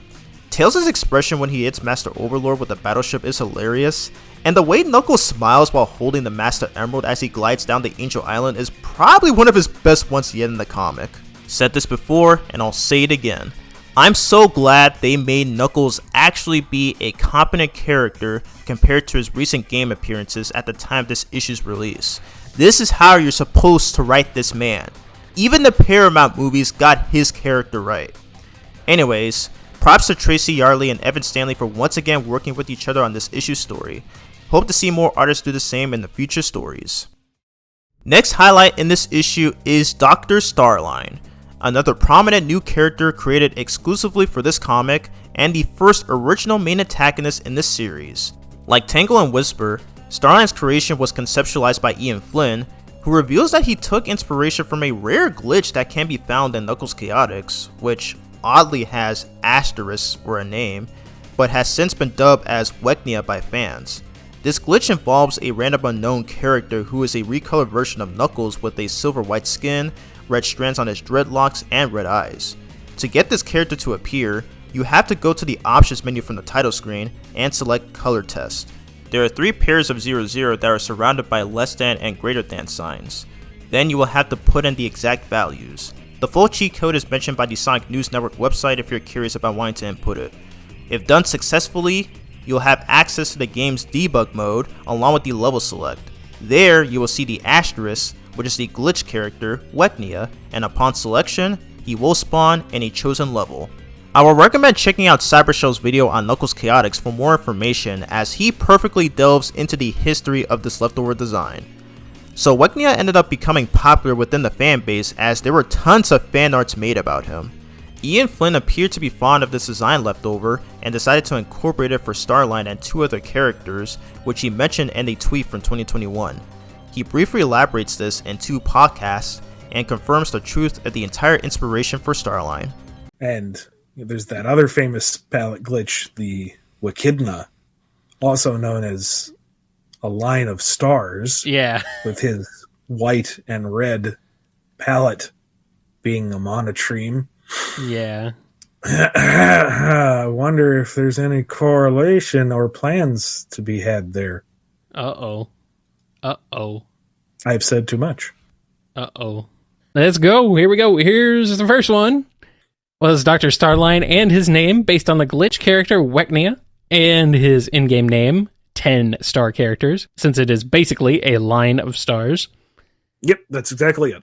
Tails' expression when he hits Master Overlord with a battleship is hilarious, and the way Knuckles smiles while holding the Master Emerald as he glides down the Angel Island is probably one of his best ones yet in the comic. Said this before, and I'll say it again. I'm so glad they made Knuckles actually be a competent character compared to his recent game appearances at the time of this issue's release. This is how you're supposed to write this man. Even the Paramount movies got his character right. Anyways, props to Tracy Yardley and Evan Stanley for once again working with each other on this issue story. Hope to see more artists do the same in the future stories. Next highlight in this issue is Dr. Starline, another prominent new character created exclusively for this comic and the first original main antagonist in this series. Like Tangle and Whisper, Starline's creation was conceptualized by Ian Flynn, who reveals that he took inspiration from a rare glitch that can be found in Knuckles Chaotix, which oddly has asterisks for a name, but has since been dubbed as Weknia by fans. This glitch involves a random unknown character who is a recolored version of Knuckles with a silver white skin, red strands on his dreadlocks, and red eyes. To get this character to appear, you have to go to the options menu from the title screen and select color test. There are 3 pairs of 00 that are surrounded by less than and greater than signs. Then you will have to put in the exact values. The full cheat code is mentioned by the Sonic News Network website if you're curious about wanting to input it. If done successfully, you'll have access to the game's debug mode along with the level select. There you will see the asterisk, which is the glitch character, Weknia, and upon selection, he will spawn in a chosen level. I will recommend checking out Cybershell's video on Knuckles Chaotix for more information, as he perfectly delves into the history of this leftover design. So Weknia ended up becoming popular within the fanbase as there were tons of fan arts made about him. Ian Flynn appeared to be fond of this design leftover and decided to incorporate it for Starline and 2 other characters, which he mentioned in a tweet from 2021. He briefly elaborates this in 2 podcasts and confirms the truth of the entire inspiration for Starline. And there's that other famous palette glitch, the Wekidna, also known as a line of stars. Yeah. With his white and red palette being a monotreme. Yeah. I wonder if there's any correlation or plans to be had there. Uh-oh. Uh-oh. I've said too much. Uh-oh. Let's go. Here we go. Here's the first one. Was Dr. Starline and his name based on the glitch character Weknia and his in-game name, 10 star characters, since it is basically a line of stars. Yep, that's exactly it.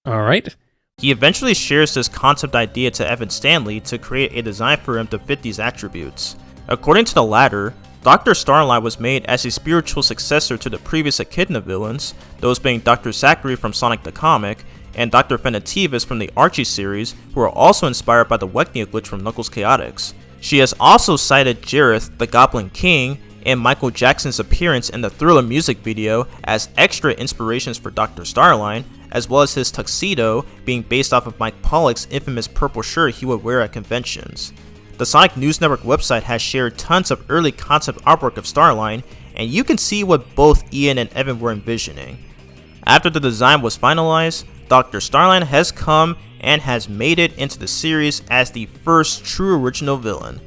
All right. He eventually shares this concept idea to Evan Stanley to create a design for him to fit these attributes. According to the latter, Dr. Starline was made as a spiritual successor to the previous Echidna villains, those being Dr. Zachary from Sonic the Comic and Dr. Fenativis from the Archie series, who are also inspired by the Weknia glitch from Knuckles Chaotix. She has also cited Jareth, the Goblin King, and Michael Jackson's appearance in the Thriller music video as extra inspirations for Dr. Starline, as well as his tuxedo being based off of Mike Pollock's infamous purple shirt he would wear at conventions. The Sonic News Network website has shared tons of early concept artwork of Starline, and you can see what both Ian and Evan were envisioning. After the design was finalized, Dr. Starline has come and has made it into the series as the first true original villain.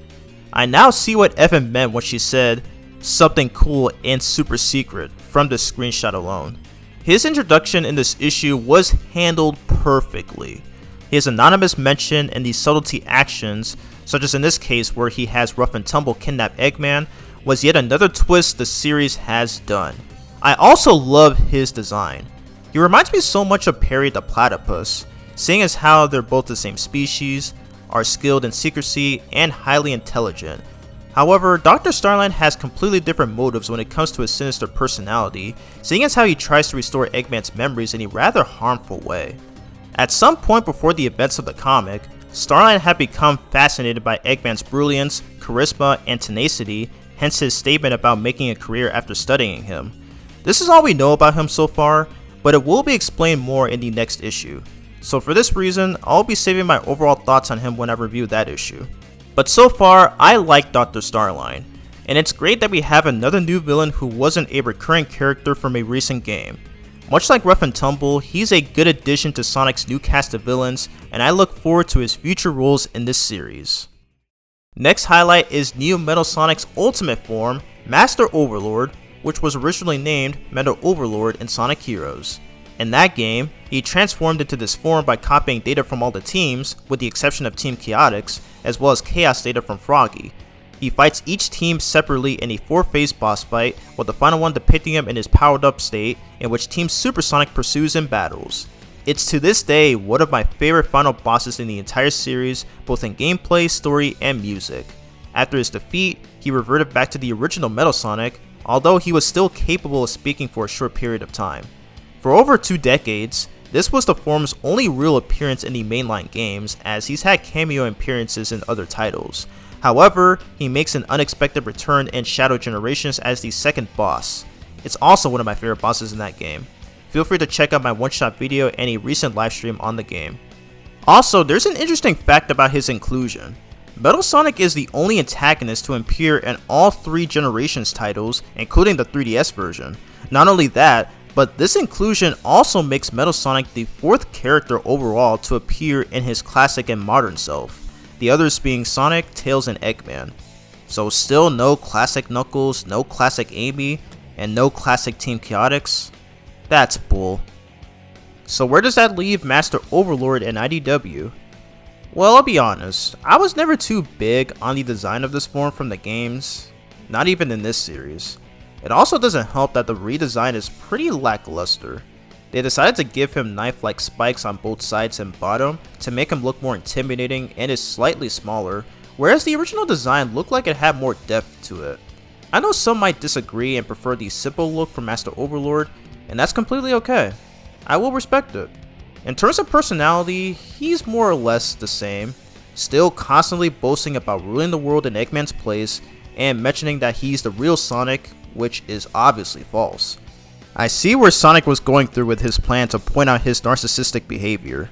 I now see what Evan meant when she said, "something cool and super secret" from the screenshot alone. His introduction in this issue was handled perfectly. His anonymous mention and the subtlety actions, such as in this case where he has Rough and Tumble kidnap Eggman, was yet another twist the series has done. I also love his design. He reminds me so much of Perry the Platypus, seeing as how they're both the same species, are skilled in secrecy, and highly intelligent. However, Dr. Starline has completely different motives when it comes to his sinister personality, seeing as how he tries to restore Eggman's memories in a rather harmful way. At some point before the events of the comic, Starline had become fascinated by Eggman's brilliance, charisma, and tenacity, hence his statement about making a career after studying him. This is all we know about him so far, but it will be explained more in the next issue. So for this reason, I'll be saving my overall thoughts on him when I review that issue. But so far, I like Dr. Starline, and it's great that we have another new villain who wasn't a recurring character from a recent game. Much like Rough and Tumble, he's a good addition to Sonic's new cast of villains, and I look forward to his future roles in this series. Next highlight is Neo Metal Sonic's ultimate form, Master Overlord, which was originally named Metal Overlord in Sonic Heroes. In that game, he transformed into this form by copying data from all the teams, with the exception of Team Chaotix, as well as Chaos data from Froggy. He fights each team separately in a 4-phase boss fight, with the final one depicting him in his powered up state, in which Team Supersonic pursues and battles. It's to this day one of my favorite final bosses in the entire series, both in gameplay, story, and music. After his defeat, he reverted back to the original Metal Sonic, although he was still capable of speaking for a short period of time. For over 2 decades, this was the form's only real appearance in the mainline games, as he's had cameo appearances in other titles. However, he makes an unexpected return in Shadow Generations as the second boss. It's also one of my favorite bosses in that game. Feel free to check out my one-shot video and a recent livestream on the game. Also, there's an interesting fact about his inclusion. Metal Sonic is the only antagonist to appear in all 3 Generations titles, including the 3DS version. Not only that, but this inclusion also makes Metal Sonic the 4th character overall to appear in his classic and modern self. the others being Sonic, Tails, and Eggman. So still no classic Knuckles, no classic Amy, and no classic Team Chaotix? That's bull. So where does that leave Master Overlord and IDW? Well, I'll be honest, I was never too big on the design of this form from the games, not even in this series. It also doesn't help that the redesign is pretty lackluster. They decided to give him knife-like spikes on both sides and bottom to make him look more intimidating and is slightly smaller, whereas the original design looked like it had more depth to it. I know some might disagree and prefer the simple look for Master Overlord, and that's completely okay. I will respect it. In terms of personality, he's more or less the same, still constantly boasting about ruling the world in Eggman's place and mentioning that he's the real Sonic, which is obviously false. I see where Sonic was going through with his plan to point out his narcissistic behavior.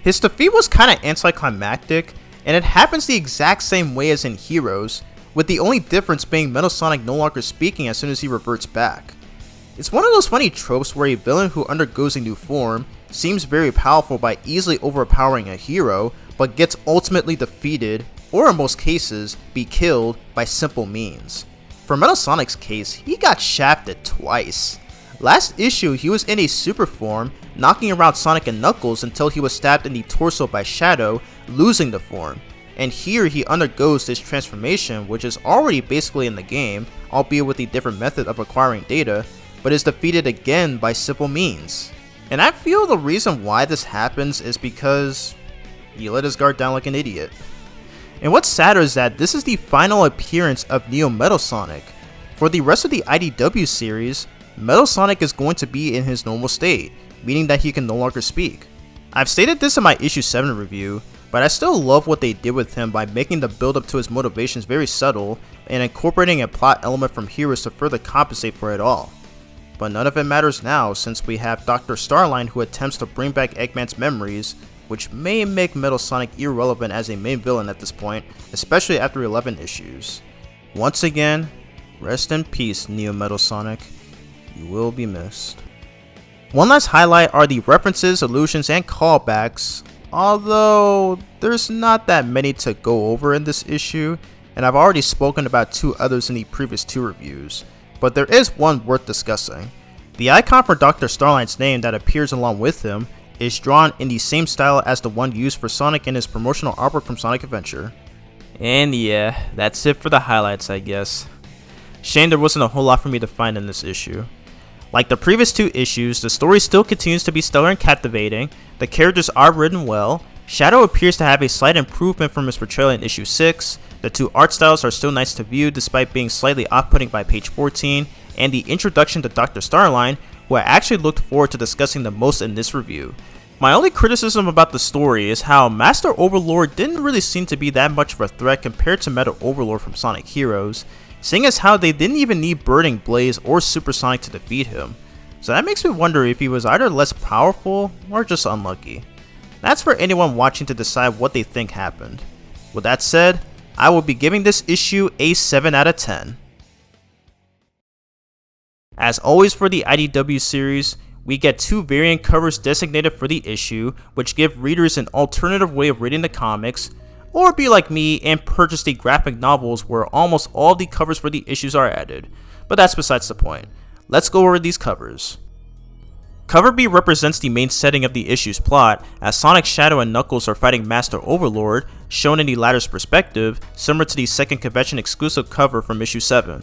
His defeat was kinda anticlimactic, and it happens the exact same way as in Heroes, with the only difference being Metal Sonic no longer speaking as soon as he reverts back. It's one of those funny tropes where a villain who undergoes a new form seems very powerful by easily overpowering a hero, but gets ultimately defeated, or in most cases, be killed by simple means. For Metal Sonic's case, he got shafted twice. Last issue, he was in a super form, knocking around Sonic and Knuckles until he was stabbed in the torso by Shadow, losing the form. And here he undergoes this transformation, which is already basically in the game, albeit with a different method of acquiring data, but is defeated again by simple means. And I feel the reason why this happens is because he let his guard down like an idiot. And what's sadder is that this is the final appearance of Neo Metal Sonic. For the rest of the IDW series, Metal Sonic is going to be in his normal state, meaning that he can no longer speak. I've stated this in my issue 7 review, but I still love what they did with him by making the build up to his motivations very subtle and incorporating a plot element from Heroes to further compensate for it all. But none of it matters now since we have Dr. Starline who attempts to bring back Eggman's memories, which may make Metal Sonic irrelevant as a main villain at this point, especially after 11 issues. Once again, rest in peace, Neo Metal Sonic. You will be missed. One last highlight are the references, allusions, and callbacks, although there's not that many to go over in this issue, and I've already spoken about 2 others in the previous 2 reviews, but there is one worth discussing. The icon for Dr. Starline's name that appears along with him is drawn in the same style as the one used for Sonic in his promotional artwork from Sonic Adventure. And yeah, that's it for the highlights, I guess. Shame there wasn't a whole lot for me to find in this issue. Like the previous 2 issues, the story still continues to be stellar and captivating, the characters are written well, Shadow appears to have a slight improvement from his portrayal in issue 6, the 2 art styles are still nice to view despite being slightly off-putting by page 14, and the introduction to Dr. Starline, who I actually looked forward to discussing the most in this review. My only criticism about the story is how Master Overlord didn't really seem to be that much of a threat compared to Metal Overlord from Sonic Heroes, seeing as how they didn't even need Burning Blaze or Supersonic to defeat him. So that makes me wonder if he was either less powerful or just unlucky. That's for anyone watching to decide what they think happened. With that said, I will be giving this issue a 7 out of 10. As always for the IDW series, we get 2 variant covers designated for the issue, which give readers an alternative way of reading the comics, or be like me and purchase the graphic novels where almost all the covers for the issues are added, but that's besides the point. Let's go over these covers. Cover B represents the main setting of the issue's plot, as Sonic, Shadow, and Knuckles are fighting Master Overlord, shown in the latter's perspective, similar to the second convention exclusive cover from issue 7.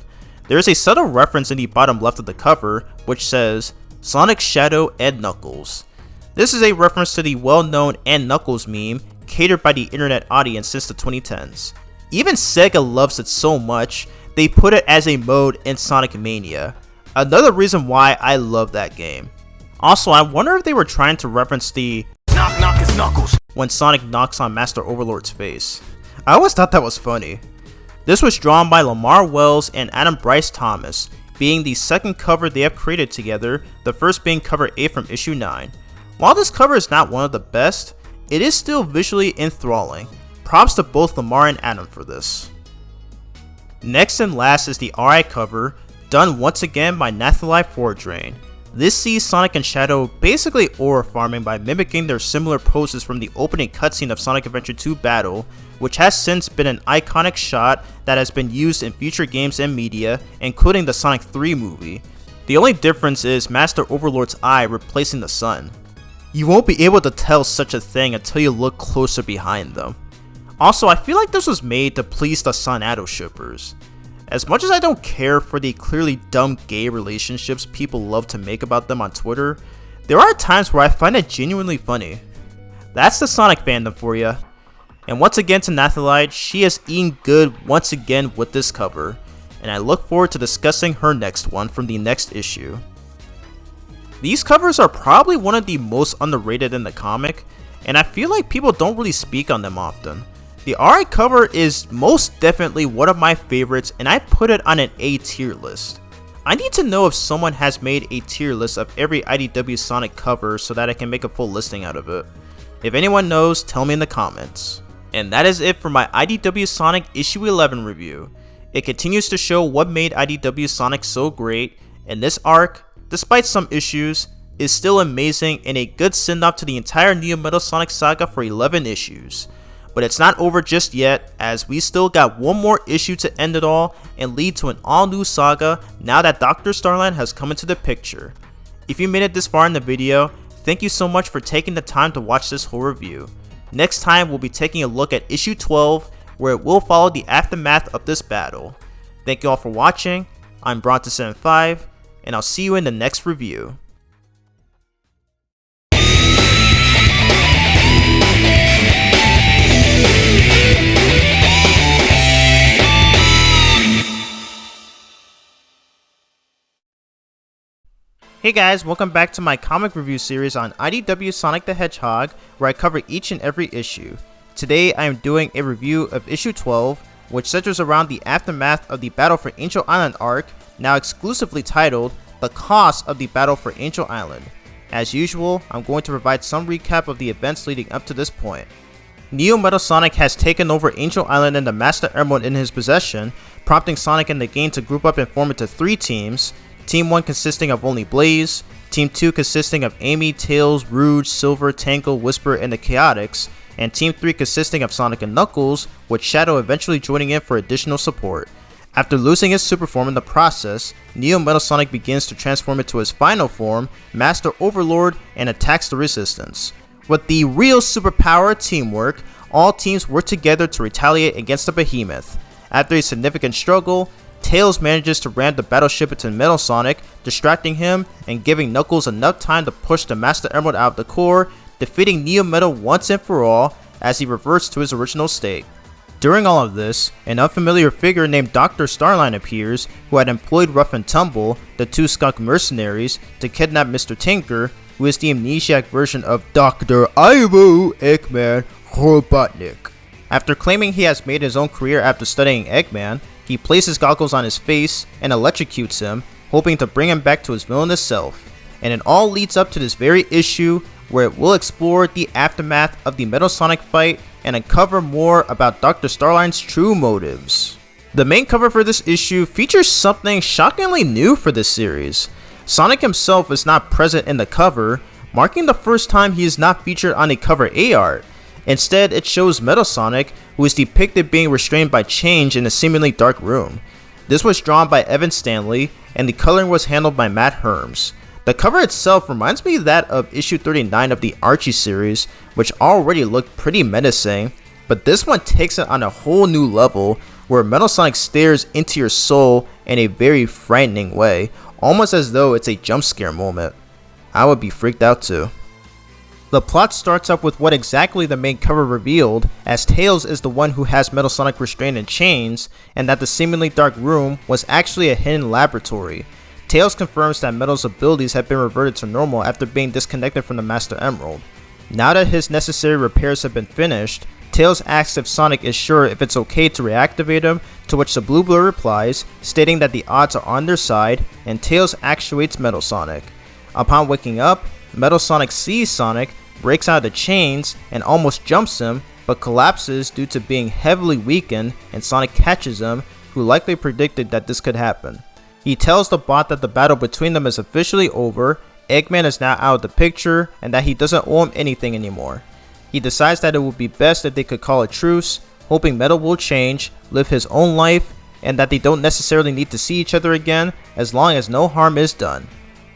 There is a subtle reference in the bottom left of the cover, which says, Sonic, Shadow, and Knuckles. This is a reference to the well-known and Knuckles meme, catered by the internet audience since the 2010s. Even Sega loves it so much, they put it as a mode in Sonic Mania. Another reason why I love that game. Also, I wonder if they were trying to reference the knock knock is Knuckles when Sonic knocks on Master Overlord's face. I always thought that was funny. This was drawn by Lamar Wells and Adam Bryce Thomas, being the second cover they have created together, the first being cover A from issue 9. While this cover is not one of the best, it is still visually enthralling. Props to both Lamar and Adam for this. Next and last is the RI cover, done once again by Nathalai Fordrain. This sees Sonic and Shadow basically aura farming by mimicking their similar poses from the opening cutscene of Sonic Adventure 2 Battle, which has since been an iconic shot that has been used in future games and media, including the Sonic 3 movie. The only difference is Master Overlord's eye replacing the sun. You won't be able to tell such a thing until you look closer behind them. Also, I feel like this was made to please the Sonado shippers. As much as I don't care for the clearly dumb gay relationships people love to make about them on Twitter, there are times where I find it genuinely funny. That's the Sonic fandom for ya. And once again to Nathalide, she has eaten good once again with this cover, and I look forward to discussing her next one from the next issue. These covers are probably one of the most underrated in the comic, and I feel like people don't really speak on them often. The RI cover is most definitely one of my favorites, and I put it on an A tier list. I need to know if someone has made a tier list of every IDW Sonic cover so that I can make a full listing out of it. If anyone knows, tell me in the comments. And that is it for my IDW Sonic issue 11 review. It continues to show what made IDW Sonic so great, and this arc, despite some issues, is still amazing and a good send-off to the entire Neo Metal Sonic saga for 11 issues. But it's not over just yet, as we still got one more issue to end it all and lead to an all-new saga now that Dr. Starline has come into the picture. If you made it this far in the video, thank you so much for taking the time to watch this whole review. Next time we'll be taking a look at issue 12, where it will follow the aftermath of this battle. Thank you all for watching, I'm Bronto75, and I'll see you in the next review. Hey guys, welcome back to my comic review series on IDW Sonic the Hedgehog, where I cover each and every issue. Today I am doing a review of issue 12, which centers around the aftermath of the Battle for Angel Island arc, now exclusively titled The Cost of the Battle for Angel Island. As usual, I'm going to provide some recap of the events leading up to this point. Neo Metal Sonic has taken over Angel Island and the Master Emerald in his possession, prompting Sonic and the game to group up and form into 3 teams. Team 1 consisting of only Blaze, Team 2 consisting of Amy, Tails, Rouge, Silver, Tangle, Whisper, and the Chaotix, and Team 3 consisting of Sonic and Knuckles, with Shadow eventually joining in for additional support. After losing his super form in the process, Neo Metal Sonic begins to transform into his final form, Master Overlord, and attacks the Resistance. With the real superpower teamwork, all teams work together to retaliate against the Behemoth. After a significant struggle, Tails manages to ram the battleship into Metal Sonic, distracting him and giving Knuckles enough time to push the Master Emerald out of the core, defeating Neo Metal once and for all as he reverts to his original state. During all of this, an unfamiliar figure named Dr. Starline appears, who had employed Rough and Tumble, the 2 skunk mercenaries, to kidnap Mr. Tinker, who is the amnesiac version of Dr. Ivo Eggman Robotnik. After claiming he has made his own career after studying Eggman, he places goggles on his face and electrocutes him, hoping to bring him back to his villainous self. And it all leads up to this very issue, where it will explore the aftermath of the Metal Sonic fight and uncover more about Dr. Starline's true motives. The main cover for this issue features something shockingly new for this series. Sonic himself is not present in the cover, marking the first time he is not featured on a cover A art. Instead, it shows Metal Sonic, who is depicted being restrained by change in a seemingly dark room. This was drawn by Evan Stanley, and the coloring was handled by Matt Herms. The cover itself reminds me of that of issue 39 of the Archie series, which already looked pretty menacing, but this one takes it on a whole new level, where Metal Sonic stares into your soul in a very frightening way, almost as though it's a jump scare moment. I would be freaked out too. The plot starts up with what exactly the main cover revealed, as Tails is the one who has Metal Sonic restrained in chains, and that the seemingly dark room was actually a hidden laboratory. Tails confirms that Metal's abilities have been reverted to normal after being disconnected from the Master Emerald. Now that his necessary repairs have been finished, Tails asks if Sonic is sure if it's okay to reactivate him, to which the Blue Blur replies, stating that the odds are on their side, and Tails actuates Metal Sonic. Upon waking up, Metal Sonic sees Sonic, breaks out of the chains, and almost jumps him, but collapses due to being heavily weakened, and Sonic catches him, who likely predicted that this could happen. He tells the bot that the battle between them is officially over, Eggman is now out of the picture, and that he doesn't owe him anything anymore. He decides that it would be best if they could call a truce, hoping Metal will change, live his own life, and that they don't necessarily need to see each other again as long as no harm is done.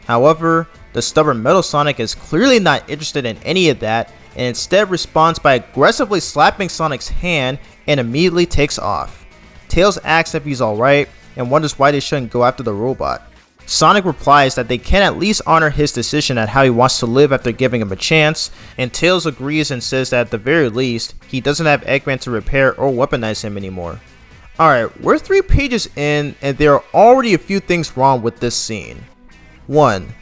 However, the stubborn Metal Sonic is clearly not interested in any of that and instead responds by aggressively slapping Sonic's hand and immediately takes off. Tails asks if he's alright and wonders why they shouldn't go after the robot. Sonic replies that they can at least honor his decision at how he wants to live after giving him a chance, and Tails agrees and says that at the very least, he doesn't have Eggman to repair or weaponize him anymore. Alright, we're 3 pages in and there are already a few things wrong with this scene. 1.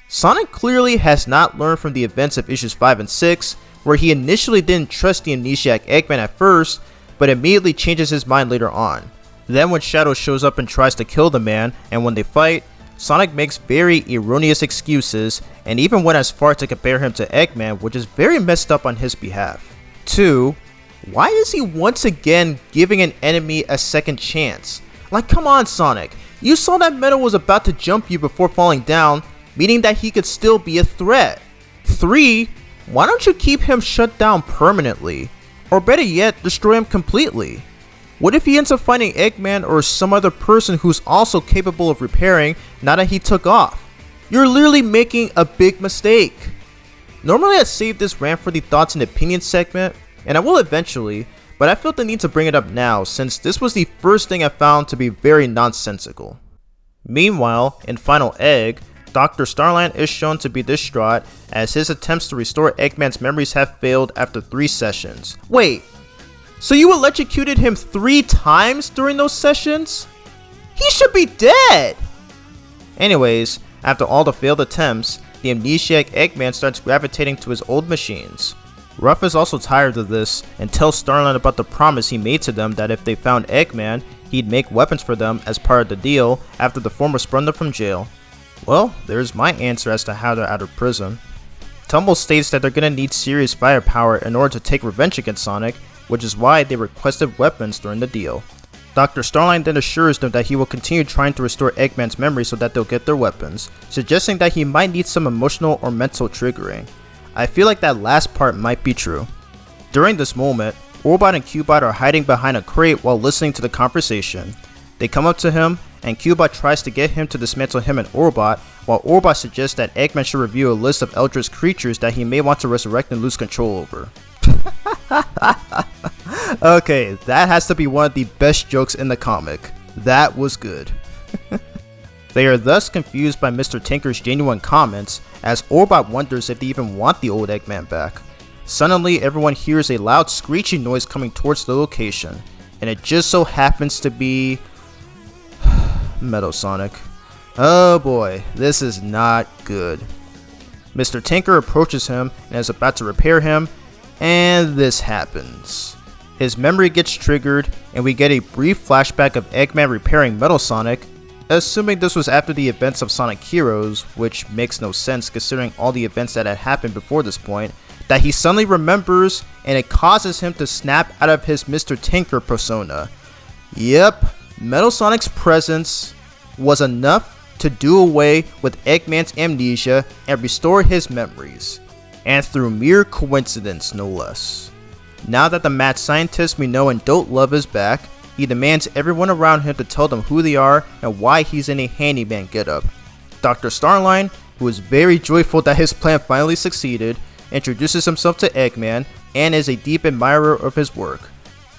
Sonic clearly has not learned from the events of issues 5 and 6, where he initially didn't trust the amnesiac Eggman at first, but immediately changes his mind later on. Then when Shadow shows up and tries to kill the man, and when they fight, Sonic makes very erroneous excuses and even went as far to compare him to Eggman, which is very messed up on his behalf. 2. Why is he once again giving an enemy a second chance? Like, come on Sonic, you saw that Metal was about to jump you before falling down, meaning that he could still be a threat. 3. Why don't you keep him shut down permanently? Or better yet, destroy him completely? What if he ends up finding Eggman or some other person who's also capable of repairing now that he took off? You're literally making a big mistake. Normally I'd save this rant for the thoughts and opinions segment, and I will eventually, but I felt the need to bring it up now since this was the first thing I found to be very nonsensical. Meanwhile, in Final Egg, Dr. Starline is shown to be distraught as his attempts to restore Eggman's memories have failed after 3 sessions. Wait, so you electrocuted him 3 times during those sessions? He should be dead! Anyways, after all the failed attempts, the amnesiac Eggman starts gravitating to his old machines. Ruff is also tired of this and tells Starline about the promise he made to them that if they found Eggman, he'd make weapons for them as part of the deal after the former spun them from jail. Well, there's my answer as to how they're out of prison. Tumble states that they're gonna need serious firepower in order to take revenge against Sonic, which is why they requested weapons during the deal. Dr. Starline then assures them that he will continue trying to restore Eggman's memory so that they'll get their weapons, suggesting that he might need some emotional or mental triggering. I feel like that last part might be true. During this moment, Orbot and Cubot are hiding behind a crate while listening to the conversation. They come up to him, and Cubot tries to get him to dismantle him and Orbot, while Orbot suggests that Eggman should review a list of eldritch creatures that he may want to resurrect and lose control over. Okay, that has to be one of the best jokes in the comic. That was good. They are thus confused by Mr. Tinker's genuine comments, as Orbot wonders if they even want the old Eggman back. Suddenly, everyone hears a loud screeching noise coming towards the location, and it just so happens to be Metal Sonic. Oh boy, this is not good. Mr. Tinker approaches him and is about to repair him, and this happens. His memory gets triggered, and we get a brief flashback of Eggman repairing Metal Sonic, assuming this was after the events of Sonic Heroes, which makes no sense considering all the events that had happened before this point, that he suddenly remembers, and it causes him to snap out of his Mr. Tinker persona. Yep, Metal Sonic's presence was enough to do away with Eggman's amnesia and restore his memories, and through mere coincidence no less. Now that the mad scientist we know and don't love is back, he demands everyone around him to tell them who they are and why he's in a handyman getup. Dr. Starline, who is very joyful that his plan finally succeeded, introduces himself to Eggman and is a deep admirer of his work.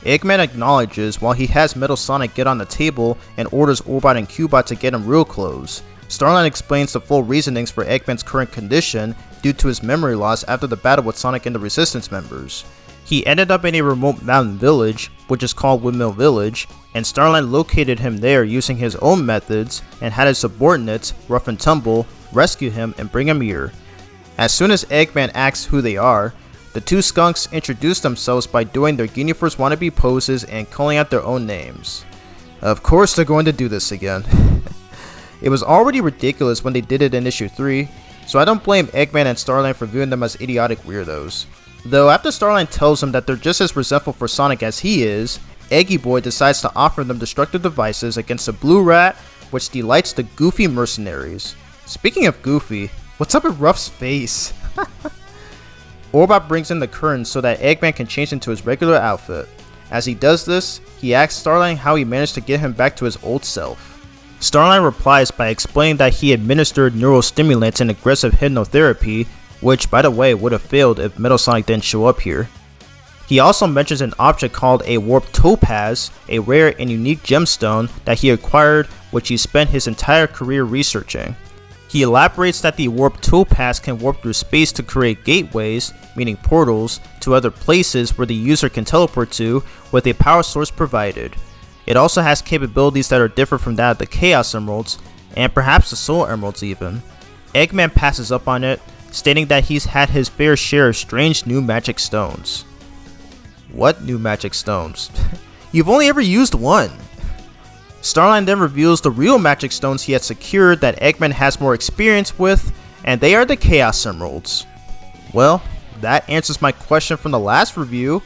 Eggman acknowledges while he has Metal Sonic get on the table and orders Orbot and Cubot to get him real clothes. Starline explains the full reasonings for Eggman's current condition due to his memory loss after the battle with Sonic and the Resistance members. He ended up in a remote mountain village, which is called Windmill Village, and Starline located him there using his own methods and had his subordinates, Ruff and Tumble, rescue him and bring him here. As soon as Eggman asks who they are, the two skunks introduce themselves by doing their Guineaverse wannabe poses and calling out their own names. Of course they're going to do this again. It was already ridiculous when they did it in issue 3, so I don't blame Eggman and Starline for viewing them as idiotic weirdos. Though after Starline tells him that they're just as resentful for Sonic as he is, Eggy Boy decides to offer them destructive devices against the Blue Rat, which delights the Goofy mercenaries. Speaking of Goofy, what's up with Ruff's face? Orbot brings in the curtains so that Eggman can change into his regular outfit. As he does this, he asks Starline how he managed to get him back to his old self. Starline replies by explaining that he administered neurostimulants and aggressive hypnotherapy, which by the way would have failed if Metal Sonic didn't show up here. He also mentions an object called a warped topaz, a rare and unique gemstone that he acquired, which he spent his entire career researching. He elaborates that the warped topaz can warp through space to create gateways, meaning portals, to other places where the user can teleport to with a power source provided. It also has capabilities that are different from that of the Chaos Emeralds, and perhaps the Soul Emeralds even. Eggman passes up on it, stating that he's had his fair share of strange new magic stones. What new magic stones? You've only ever used one! Starline then reveals the real magic stones he had secured that Eggman has more experience with, and they are the Chaos Emeralds. Well, that answers my question from the last review.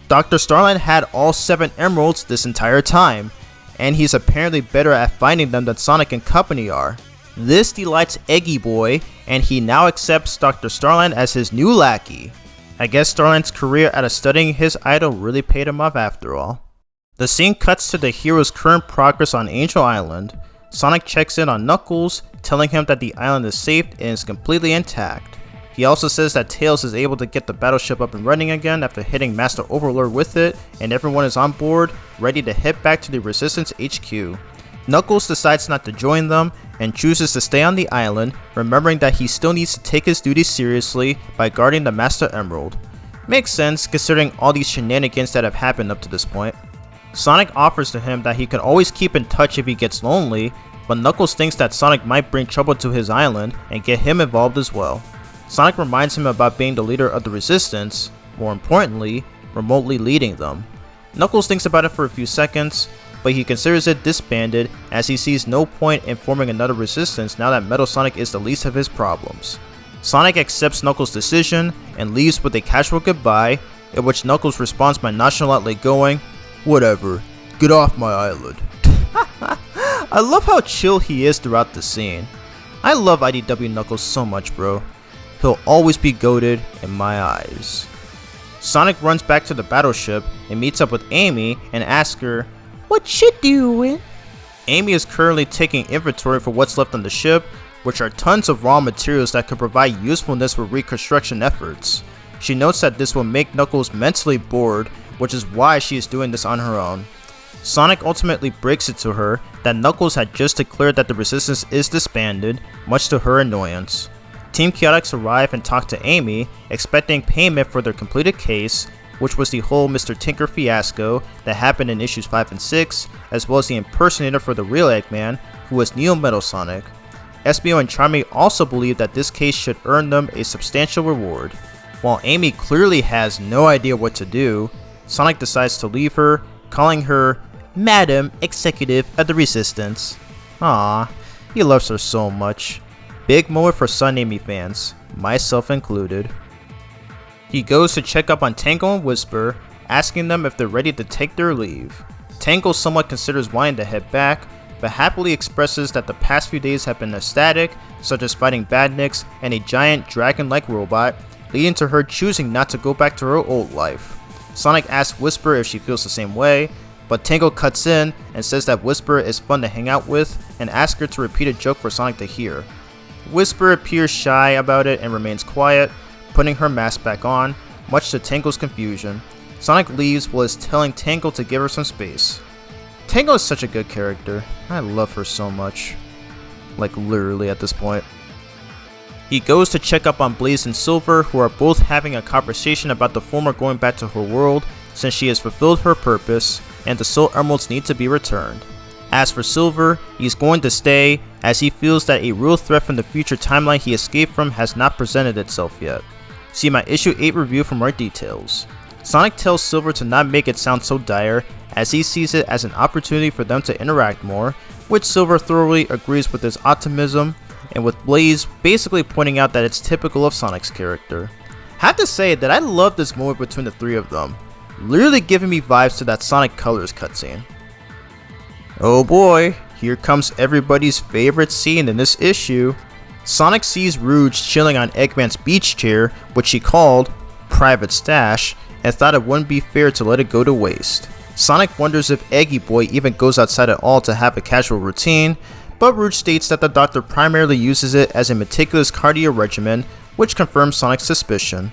Dr. Starline had all 7 emeralds this entire time, and he's apparently better at finding them than Sonic and company are. This delights Eggy Boy, and he now accepts Dr. Starline as his new lackey. I guess Starline's career out of studying his idol really paid him off after all. The scene cuts to the hero's current progress on Angel Island. Sonic checks in on Knuckles, telling him that the island is safe and is completely intact. He also says that Tails is able to get the battleship up and running again after hitting Master Overlord with it, and everyone is on board, ready to head back to the Resistance HQ. Knuckles decides not to join them, and chooses to stay on the island, remembering that he still needs to take his duties seriously by guarding the Master Emerald. Makes sense considering all these shenanigans that have happened up to this point. Sonic offers to him that he can always keep in touch if he gets lonely, but Knuckles thinks that Sonic might bring trouble to his island and get him involved as well. Sonic reminds him about being the leader of the Resistance, more importantly, remotely leading them. Knuckles thinks about it for a few seconds, but he considers it disbanded as he sees no point in forming another Resistance now that Metal Sonic is the least of his problems. Sonic accepts Knuckles' decision and leaves with a casual goodbye, in which Knuckles responds by nonchalantly going, "Whatever, get off my island." I love how chill he is throughout the scene. I love IDW Knuckles so much, bro. He'll always be goated in my eyes. Sonic runs back to the battleship and meets up with Amy and asks her, "What you doing?" Amy is currently taking inventory for what's left on the ship, which are tons of raw materials that could provide usefulness for reconstruction efforts. She notes that this will make Knuckles mentally bored, which is why she is doing this on her own. Sonic ultimately breaks it to her that Knuckles had just declared that the Resistance is disbanded, much to her annoyance. Team Chaotix arrive and talk to Amy, expecting payment for their completed case, which was the whole Mr. Tinker fiasco that happened in issues 5 and 6, as well as the impersonator for the real Eggman, who was Neo Metal Sonic. Espio and Charmy also believe that this case should earn them a substantial reward. While Amy clearly has no idea what to do, Sonic decides to leave her, calling her Madam Executive of the Resistance. Aww, he loves her so much. Big moment for Sun Amy fans, myself included. He goes to check up on Tangle and Whisper, asking them if they're ready to take their leave. Tangle somewhat considers wanting to head back, but happily expresses that the past few days have been ecstatic, such as fighting badniks and a giant dragon-like robot, leading to her choosing not to go back to her old life. Sonic asks Whisper if she feels the same way, but Tangle cuts in and says that Whisper is fun to hang out with and asks her to repeat a joke for Sonic to hear. Whisper appears shy about it and remains quiet, putting her mask back on, much to Tangle's confusion. Sonic leaves while telling Tangle to give her some space. Tangle is such a good character. I love her so much. Like literally at this point. He goes to check up on Blaze and Silver, who are both having a conversation about the former going back to her world since she has fulfilled her purpose and the Soul Emeralds need to be returned. As for Silver, he's going to stay as he feels that a real threat from the future timeline he escaped from has not presented itself yet. See my issue 8 review for more details. Sonic tells Silver to not make it sound so dire as he sees it as an opportunity for them to interact more, which Silver thoroughly agrees with his optimism, and with Blaze basically pointing out that it's typical of Sonic's character. Have to say that I love this moment between the three of them, literally giving me vibes to that Sonic Colors cutscene. Oh boy, here comes everybody's favorite scene in this issue. Sonic sees Rouge chilling on Eggman's beach chair, which he called Private Stash, and thought it wouldn't be fair to let it go to waste. Sonic wonders if Eggy Boy even goes outside at all to have a casual routine, but Rouge states that the doctor primarily uses it as a meticulous cardio regimen, which confirms Sonic's suspicion.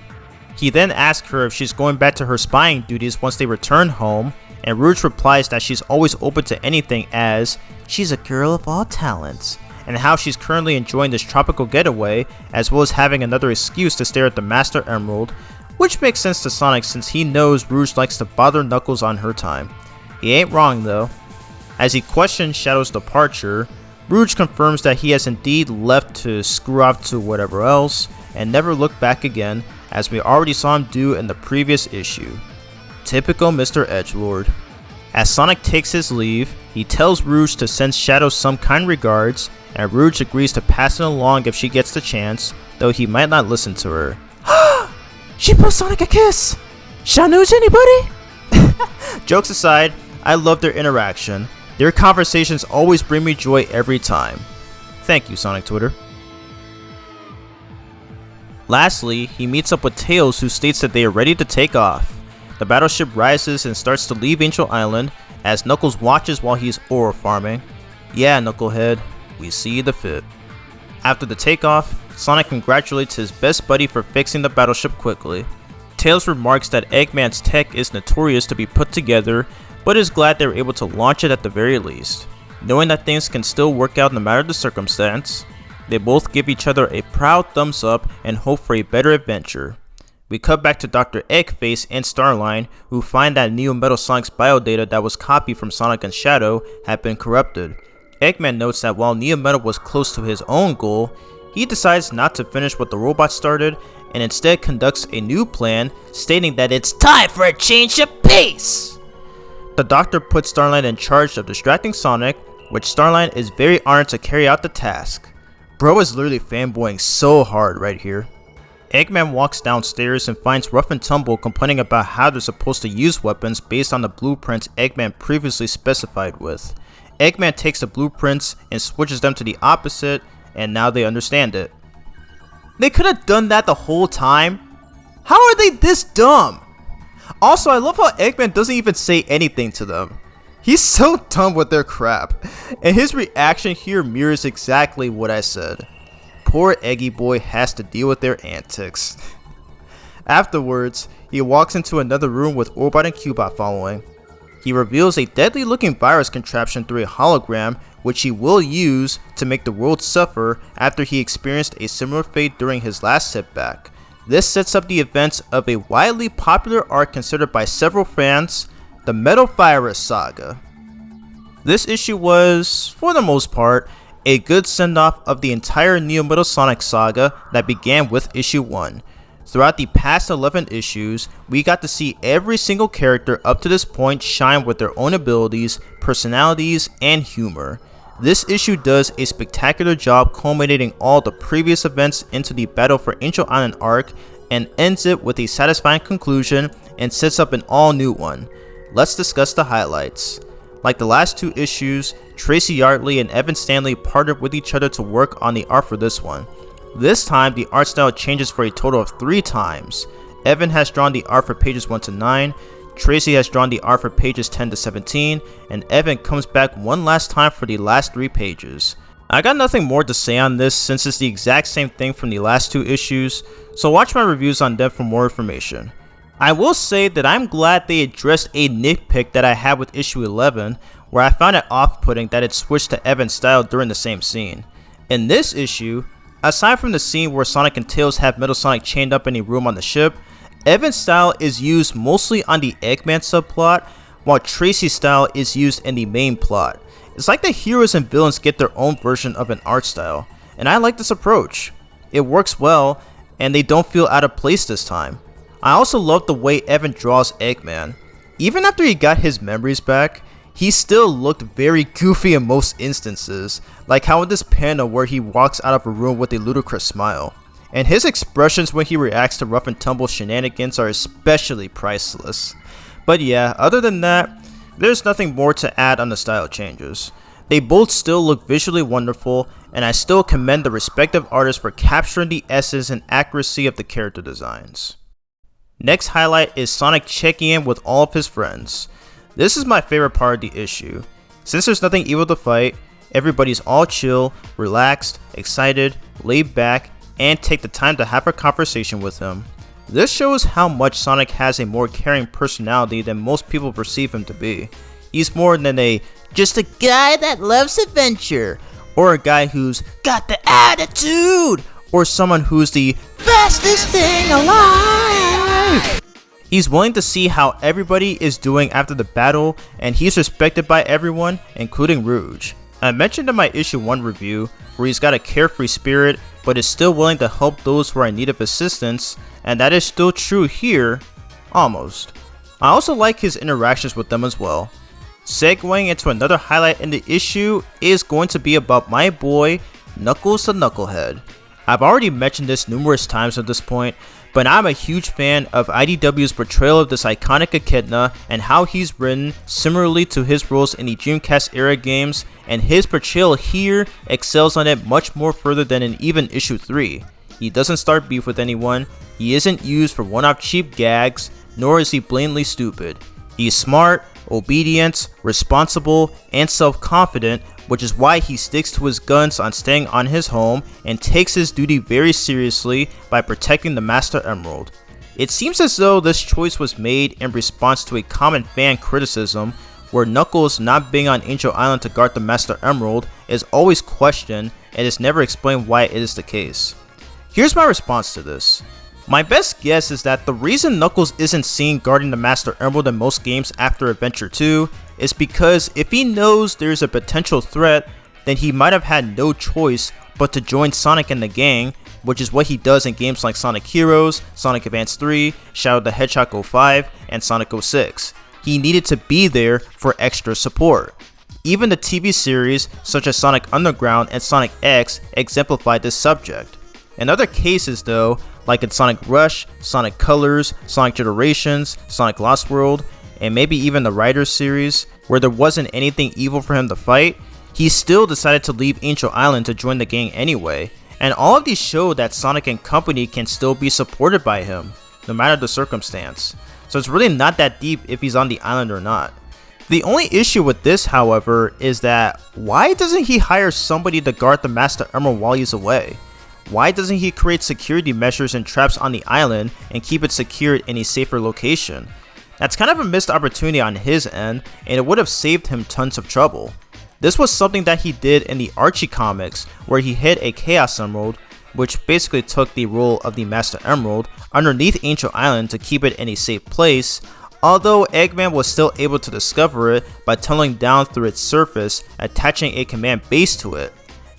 He then asks her if she's going back to her spying duties once they return home, and Rouge replies that she's always open to anything as she's a girl of all talents, and how she's currently enjoying this tropical getaway, as well as having another excuse to stare at the Master Emerald, which makes sense to Sonic since he knows Rouge likes to bother Knuckles on her time. He ain't wrong though. As he questions Shadow's departure, Rouge confirms that he has indeed left to screw off to whatever else, and never looked back again, as we already saw him do in the previous issue. Typical Mr. Edgelord. As Sonic takes his leave, he tells Rouge to send Shadow some kind regards, and Rouge agrees to pass it along if she gets the chance, though he might not listen to her. She blew Sonic a kiss! Shadow knows anybody? Jokes aside, I love their interaction. Their conversations always bring me joy every time. Thank you, Sonic Twitter. Lastly, he meets up with Tails, who states that they are ready to take off. The battleship rises and starts to leave Angel Island, as Knuckles watches while he's ore farming. Yeah, Knucklehead, we see the fit. After the takeoff, Sonic congratulates his best buddy for fixing the battleship quickly. Tails remarks that Eggman's tech is notorious to be put together, but is glad they were able to launch it at the very least. Knowing that things can still work out no matter the circumstance, they both give each other a proud thumbs up and hope for a better adventure. We cut back to Dr. Eggface and Starline, who find that Neo Metal Sonic's biodata that was copied from Sonic and Shadow had been corrupted. Eggman notes that while Neo Metal was close to his own goal, he decides not to finish what the robot started and instead conducts a new plan, stating that it's time for a change of pace. The doctor puts Starline in charge of distracting Sonic, which Starline is very honored to carry out the task. Bro is literally fanboying so hard right here. Eggman walks downstairs and finds Rough and Tumble complaining about how they're supposed to use weapons based on the blueprints Eggman previously specified with. Eggman takes the blueprints and switches them to the opposite, and now they understand it. They could have done that the whole time. How are they this dumb? Also, I love how Eggman doesn't even say anything to them. He's so dumb with their crap, and his reaction here mirrors exactly what I said. Poor Eggy Boy has to deal with their antics. Afterwards, he walks into another room with Orbot and Cubot following. He reveals a deadly looking virus contraption through a hologram, which he will use to make the world suffer after he experienced a similar fate during his last setback. This sets up the events of a widely popular arc considered by several fans, the Metal Virus Saga. This issue was, for the most part, a good send-off of the entire Neo Metal Sonic saga that began with issue 1. Throughout the past 11 issues, we got to see every single character up to this point shine with their own abilities, personalities, and humor. This issue does a spectacular job culminating all the previous events into the Battle for Angel Island arc, and ends it with a satisfying conclusion and sets up an all new one. Let's discuss the highlights. Like the last two issues, Tracy Yardley and Evan Stanley partnered with each other to work on the art for this one. This time, the art style changes for a total of 3 times. Evan has drawn the art for pages 1 to 9, Tracy has drawn the art for pages 10 to 17, and Evan comes back one last time for the last 3 pages. I got nothing more to say on this since it's the exact same thing from the last 2 issues, so watch my reviews on them for more information. I will say that I'm glad they addressed a nitpick that I had with issue 11, where I found it off-putting that it switched to Evan's style during the same scene. In this issue, aside from the scene where Sonic and Tails have Metal Sonic chained up in a room on the ship, Evan's style is used mostly on the Eggman subplot, while Tracy's style is used in the main plot. It's like the heroes and villains get their own version of an art style, and I like this approach. It works well, and they don't feel out of place this time. I also love the way Evan draws Eggman. Even after he got his memories back, he still looked very goofy in most instances, like how in this panel where he walks out of a room with a ludicrous smile. And his expressions when he reacts to Rough and Tumble shenanigans are especially priceless. But yeah, other than that, there's nothing more to add on the style changes. They both still look visually wonderful, and I still commend the respective artists for capturing the essence and accuracy of the character designs. Next highlight is Sonic checking in with all of his friends. This is my favorite part of the issue. Since there's nothing evil to fight, everybody's all chill, relaxed, excited, laid back, and take the time to have a conversation with him. This shows how much Sonic has a more caring personality than most people perceive him to be. He's more than just a guy that loves adventure, or a guy who's got the attitude, or someone who's the fastest thing alive. He's willing to see how everybody is doing after the battle, and he's respected by everyone, including Rouge. I mentioned in my issue 1 review where he's got a carefree spirit but is still willing to help those who are in need of assistance, and that is still true here, almost. I also like his interactions with them as well. Segueing into another highlight in the issue is going to be about my boy Knuckles the Knucklehead. I've already mentioned this numerous times at this point, but I'm a huge fan of IDW's portrayal of this iconic echidna and how he's written similarly to his roles in the Dreamcast era games, and his portrayal here excels on it much more further than in even issue 3. He doesn't start beef with anyone, he isn't used for one-off cheap gags, nor is he blatantly stupid. He's smart, obedient, responsible, and self-confident, which is why he sticks to his guns on staying on his home and takes his duty very seriously by protecting the Master Emerald. It seems as though this choice was made in response to a common fan criticism where Knuckles not being on Angel Island to guard the Master Emerald is always questioned and is never explained why it is the case. Here's my response to this. My best guess is that the reason Knuckles isn't seen guarding the Master Emerald in most games after Adventure 2 is because if he knows there's a potential threat, then he might have had no choice but to join Sonic and the gang, which is what he does in games like Sonic Heroes, Sonic Advance 3, Shadow the Hedgehog 05, and Sonic 06. He needed to be there for extra support. Even the TV series such as Sonic Underground and Sonic X exemplify this subject. In other cases though, like in Sonic Rush, Sonic Colors, Sonic Generations, Sonic Lost World, and maybe even the Riders series, where there wasn't anything evil for him to fight, he still decided to leave Angel Island to join the gang anyway, and all of these show that Sonic and company can still be supported by him, no matter the circumstance. So it's really not that deep if he's on the island or not. The only issue with this, however, is that why doesn't he hire somebody to guard the Master Emerald while he's away? Why doesn't he create security measures and traps on the island and keep it secured in a safer location? That's kind of a missed opportunity on his end, and it would have saved him tons of trouble. This was something that he did in the Archie comics, where he hid a Chaos Emerald, which basically took the role of the Master Emerald, underneath Angel Island to keep it in a safe place, although Eggman was still able to discover it by tunneling down through its surface, attaching a command base to it.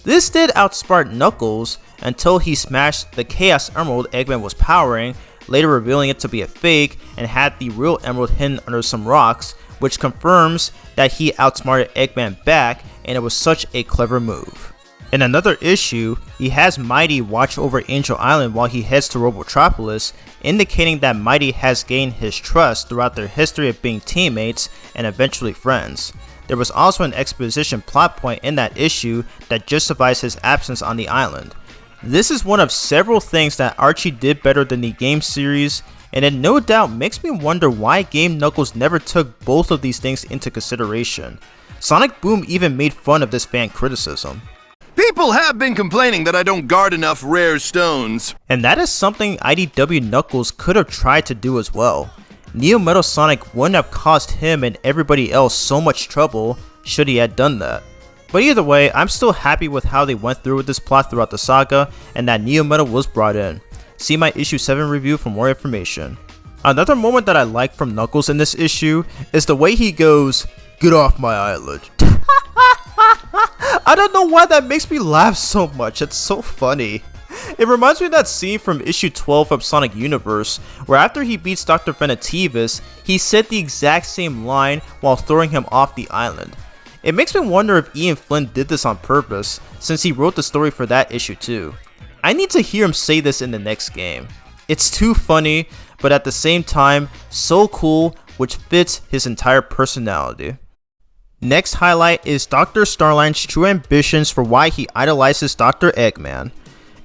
This did outsmart Knuckles until he smashed the Chaos Emerald Eggman was powering, later revealing it to be a fake and had the real emerald hidden under some rocks, which confirms that he outsmarted Eggman back, and it was such a clever move. In another issue, he has Mighty watch over Angel Island while he heads to Robotropolis, indicating that Mighty has gained his trust throughout their history of being teammates and eventually friends. There was also an exposition plot point in that issue that justifies his absence on the island. This is one of several things that Archie did better than the game series, and it no doubt makes me wonder why Game Knuckles never took both of these things into consideration. Sonic Boom even made fun of this fan criticism. People have been complaining that I don't guard enough rare stones. And that is something IDW Knuckles could have tried to do as well. Neo Metal Sonic wouldn't have caused him and everybody else so much trouble should he have done that. But either way, I'm still happy with how they went through with this plot throughout the saga and that Neo Metal was brought in. See my issue 7 review for more information. Another moment that I like from Knuckles in this issue is the way he goes, "Get off my island." I don't know why that makes me laugh so much, it's so funny. It reminds me of that scene from issue 12 of Sonic Universe, where after he beats Dr. Venativus, he said the exact same line while throwing him off the island. It makes me wonder if Ian Flynn did this on purpose, since he wrote the story for that issue too. I need to hear him say this in the next game. It's too funny, but at the same time, so cool, which fits his entire personality. Next highlight is Dr. Starline's true ambitions for why he idolizes Dr. Eggman.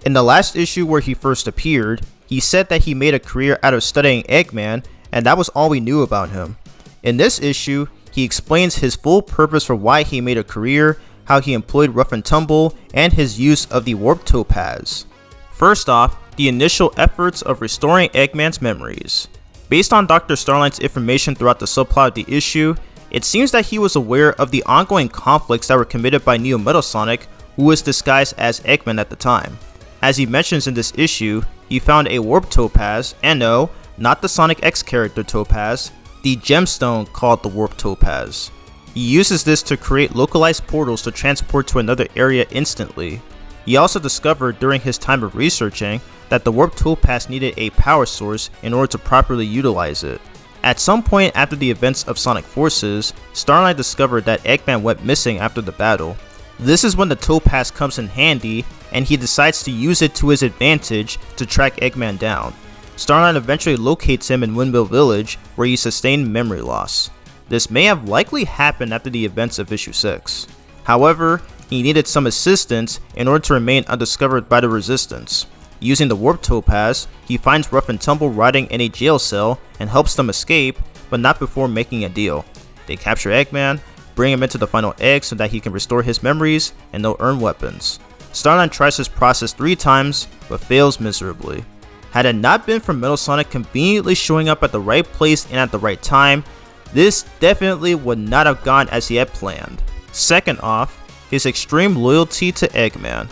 In the last issue where he first appeared, he said that he made a career out of studying Eggman, and that was all we knew about him. In this issue, he explains his full purpose for why he made a career, how he employed Rough and Tumble, and his use of the Warp Topaz. First off, the initial efforts of restoring Eggman's memories. Based on Dr. Starline's information throughout the subplot of the issue, it seems that he was aware of the ongoing conflicts that were committed by Neo Metal Sonic, who was disguised as Eggman at the time. As he mentions in this issue, he found a Warp Topaz, and no, not the Sonic X character Topaz, the gemstone called the Warp Topaz. He uses this to create localized portals to transport to another area instantly. He also discovered during his time of researching that the Warp Topaz needed a power source in order to properly utilize it. At some point after the events of Sonic Forces, Starline discovered that Eggman went missing after the battle. This is when the Topaz comes in handy, and he decides to use it to his advantage to track Eggman down. Starline eventually locates him in Windmill Village, where he sustained memory loss. This may have likely happened after the events of issue 6. However, he needed some assistance in order to remain undiscovered by the Resistance. Using the Warp Topaz, he finds Rough and Tumble rotting in a jail cell and helps them escape, but not before making a deal. They capture Eggman, bring him into the final egg so that he can restore his memories, and they'll earn weapons. Starline tries this process 3 times, but fails miserably. Had it not been for Metal Sonic conveniently showing up at the right place and at the right time, this definitely would not have gone as he had planned. Second off, his extreme loyalty to Eggman.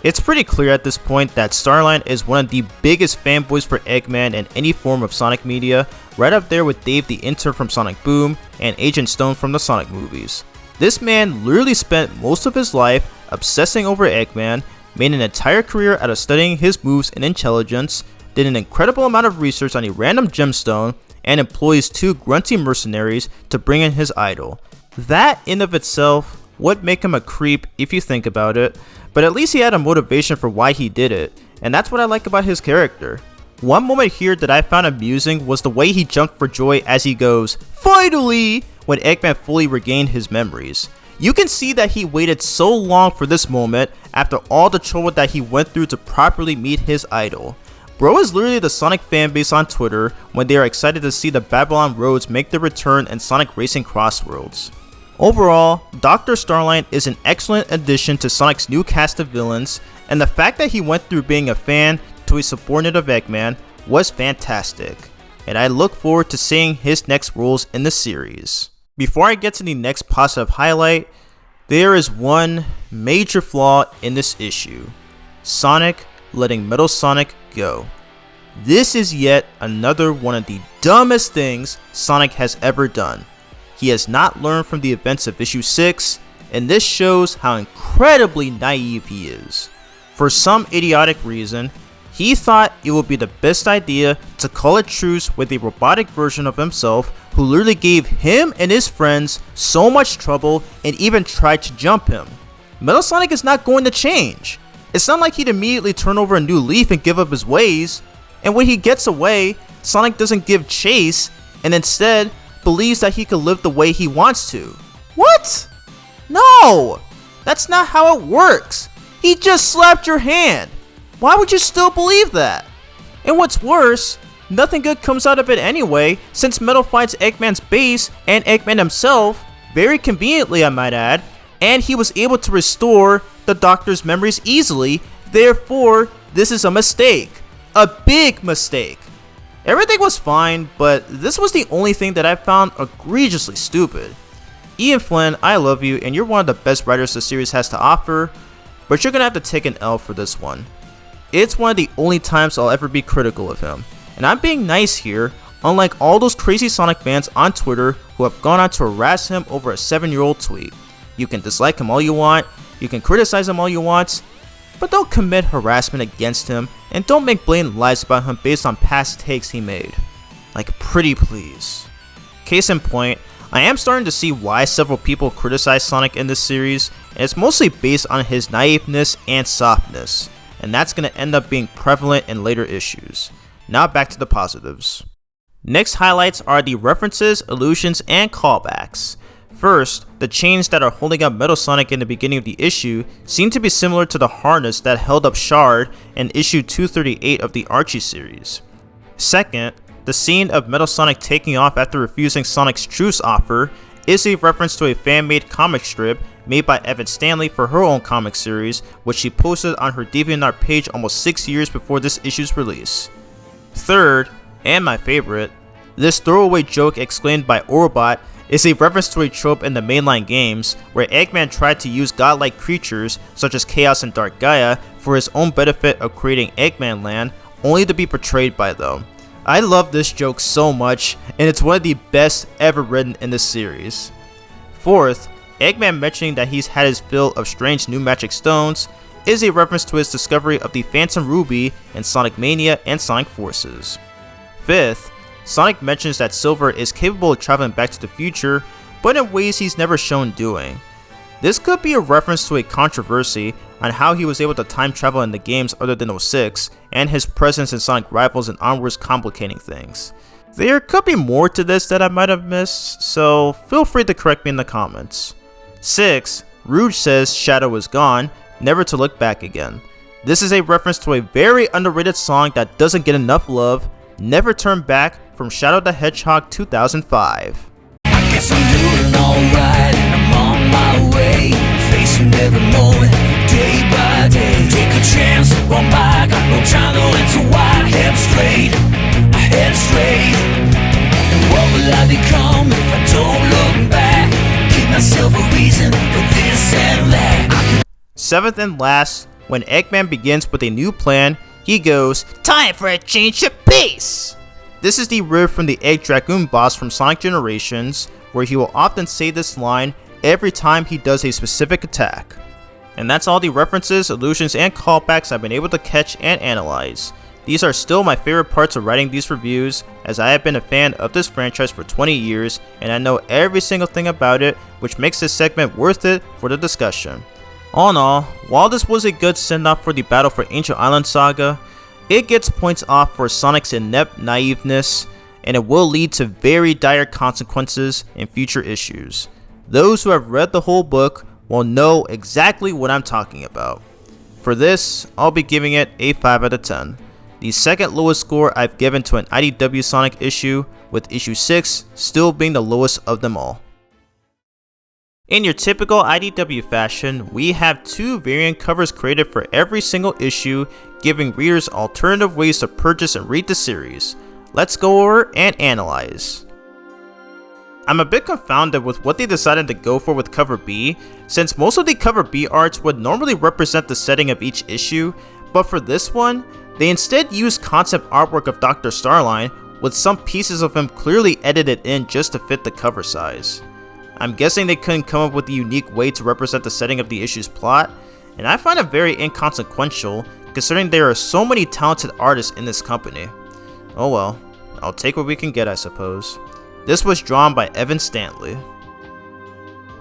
It's pretty clear at this point that Starline is one of the biggest fanboys for Eggman in any form of Sonic media, right up there with Dave the Intern from Sonic Boom and Agent Stone from the Sonic movies. This man literally spent most of his life obsessing over Eggman, made an entire career out of studying his moves and intelligence, did an incredible amount of research on a random gemstone, and employs 2 grunty mercenaries to bring in his idol. That in of itself would make him a creep if you think about it, but at least he had a motivation for why he did it, and that's what I like about his character. One moment here that I found amusing was the way he jumped for joy as he goes, "Finally!" when Eggman fully regained his memories. You can see that he waited so long for this moment after all the trouble that he went through to properly meet his idol. Bro is literally the Sonic fanbase on Twitter when they are excited to see the Babylon Roads make their return in Sonic Racing Crossworlds. Overall, Dr. Starline is an excellent addition to Sonic's new cast of villains, and the fact that he went through being a fan to a subordinate of Eggman was fantastic, and I look forward to seeing his next roles in the series. Before I get to the next positive highlight, there is one major flaw in this issue: Sonic letting Metal Sonic go. This is yet another one of the dumbest things Sonic has ever done. He has not learned from the events of issue 6, and this shows how incredibly naive he is. For some idiotic reason, he thought it would be the best idea to call a truce with a robotic version of himself who literally gave him and his friends so much trouble and even tried to jump him. Metal Sonic is not going to change. It's not like he'd immediately turn over a new leaf and give up his ways, and when he gets away, Sonic doesn't give chase and instead believes that he can live the way he wants to. What? No! That's not how it works. He just slapped your hand. Why would you still believe that? And what's worse, nothing good comes out of it anyway, since Metal finds Eggman's base and Eggman himself, very conveniently I might add, and he was able to restore the Doctor's memories easily. Therefore, this is a mistake. A big mistake. Everything was fine, but this was the only thing that I found egregiously stupid. Ian Flynn, I love you, and you're one of the best writers the series has to offer, but you're gonna have to take an L for this one. It's one of the only times I'll ever be critical of him, and I'm being nice here, unlike all those crazy Sonic fans on Twitter who have gone on to harass him over a 7-year-old tweet. You can dislike him all you want, you can criticize him all you want, but don't commit harassment against him, and don't make blatant lies about him based on past takes he made. Like, pretty please. Case in point, I am starting to see why several people criticize Sonic in this series, and it's mostly based on his naiveness and softness, and that's going to end up being prevalent in later issues. Now back to the positives. Next highlights are the references, allusions, and callbacks. First, the chains that are holding up Metal Sonic in the beginning of the issue seem to be similar to the harness that held up Shard in issue 238 of the Archie series. Second, the scene of Metal Sonic taking off after refusing Sonic's truce offer is a reference to a fan-made comic strip made by Evan Stanley for her own comic series, which she posted on her DeviantArt page almost 6 years before this issue's release. Third, and my favorite, this throwaway joke exclaimed by Orbot is a reference to a trope in the mainline games where Eggman tried to use godlike creatures such as Chaos and Dark Gaia for his own benefit of creating Eggman Land, only to be betrayed by them. I love this joke so much, and it's one of the best ever written in this series. Fourth, Eggman mentioning that he's had his fill of strange new magic stones is a reference to his discovery of the Phantom Ruby in Sonic Mania and Sonic Forces. Fifth, Sonic mentions that Silver is capable of traveling back to the future, but in ways he's never shown doing. This could be a reference to a controversy on how he was able to time travel in the games other than 06, and his presence in Sonic Rivals and onwards complicating things. There could be more to this that I might have missed, so feel free to correct me in the comments. 6. Rouge says Shadow is gone, never to look back again. This is a reference to a very underrated song that doesn't get enough love, Never Turn Back, from Shadow the Hedgehog 2005. I guess I'm doing alright and I'm on my way, facing every moment, day by day. Take a chance, run by, got no time to answer why. I head straight. And what will I become if I don't look back? Give myself a reason for this and that. 7th and last, when Eggman begins with a new plan, he goes, "Time for a change of pace!" This is the riff from the Egg Dragoon boss from Sonic Generations, where he will often say this line every time he does a specific attack. And that's all the references, allusions, and callbacks I've been able to catch and analyze. These are still my favorite parts of writing these reviews, as I have been a fan of this franchise for 20 years, and I know every single thing about it, which makes this segment worth it for the discussion. All in all, while this was a good send-off for the Battle for Angel Island saga, it gets points off for Sonic's inept naiveness, and it will lead to very dire consequences in future issues. Those who have read the whole book will know exactly what I'm talking about. For this, I'll be giving it a 5 out of 10. The second lowest score I've given to an IDW Sonic issue, with issue 6 still being the lowest of them all. In your typical IDW fashion, we have 2 variant covers created for every single issue, giving readers alternative ways to purchase and read the series. Let's go over and analyze. I'm a bit confounded with what they decided to go for with cover B, since most of the cover B arts would normally represent the setting of each issue, but for this one, they instead used concept artwork of Dr. Starline, with some pieces of him clearly edited in just to fit the cover size. I'm guessing they couldn't come up with a unique way to represent the setting of the issue's plot, and I find it very inconsequential considering there are so many talented artists in this company. Oh well, I'll take what we can get, I suppose. This was drawn by Evan Stanley.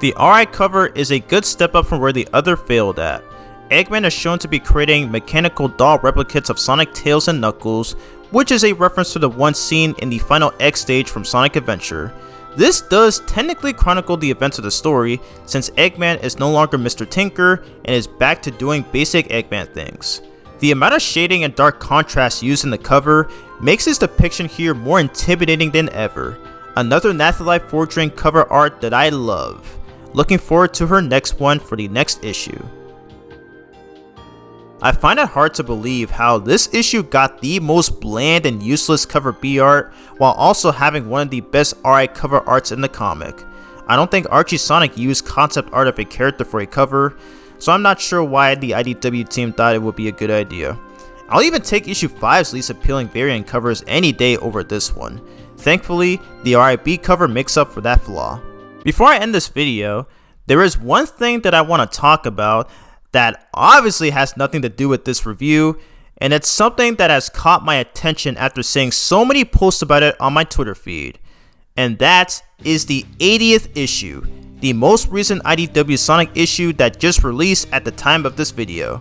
The RI cover is a good step up from where the other failed at. Eggman is shown to be creating mechanical doll replicates of Sonic, Tails, and Knuckles, which is a reference to the one seen in the final X stage from Sonic Adventure. This does technically chronicle the events of the story, since Eggman is no longer Mr. Tinker and is back to doing basic Eggman things. The amount of shading and dark contrast used in the cover makes his depiction here more intimidating than ever. Another Nathalai Fortran cover art that I love. Looking forward to her next one for the next issue. I find it hard to believe how this issue got the most bland and useless cover B art, while also having one of the best RI cover arts in the comic. I don't think Archie Sonic used concept art of a character for a cover, so I'm not sure why the IDW team thought it would be a good idea. I'll even take issue 5's least appealing variant covers any day over this one. Thankfully, the RIB cover makes up for that flaw. Before I end this video, there is one thing that I want to talk about that obviously has nothing to do with this review, and it's something that has caught my attention after seeing so many posts about it on my Twitter feed. And that is the 80th issue, the most recent IDW Sonic issue that just released at the time of this video.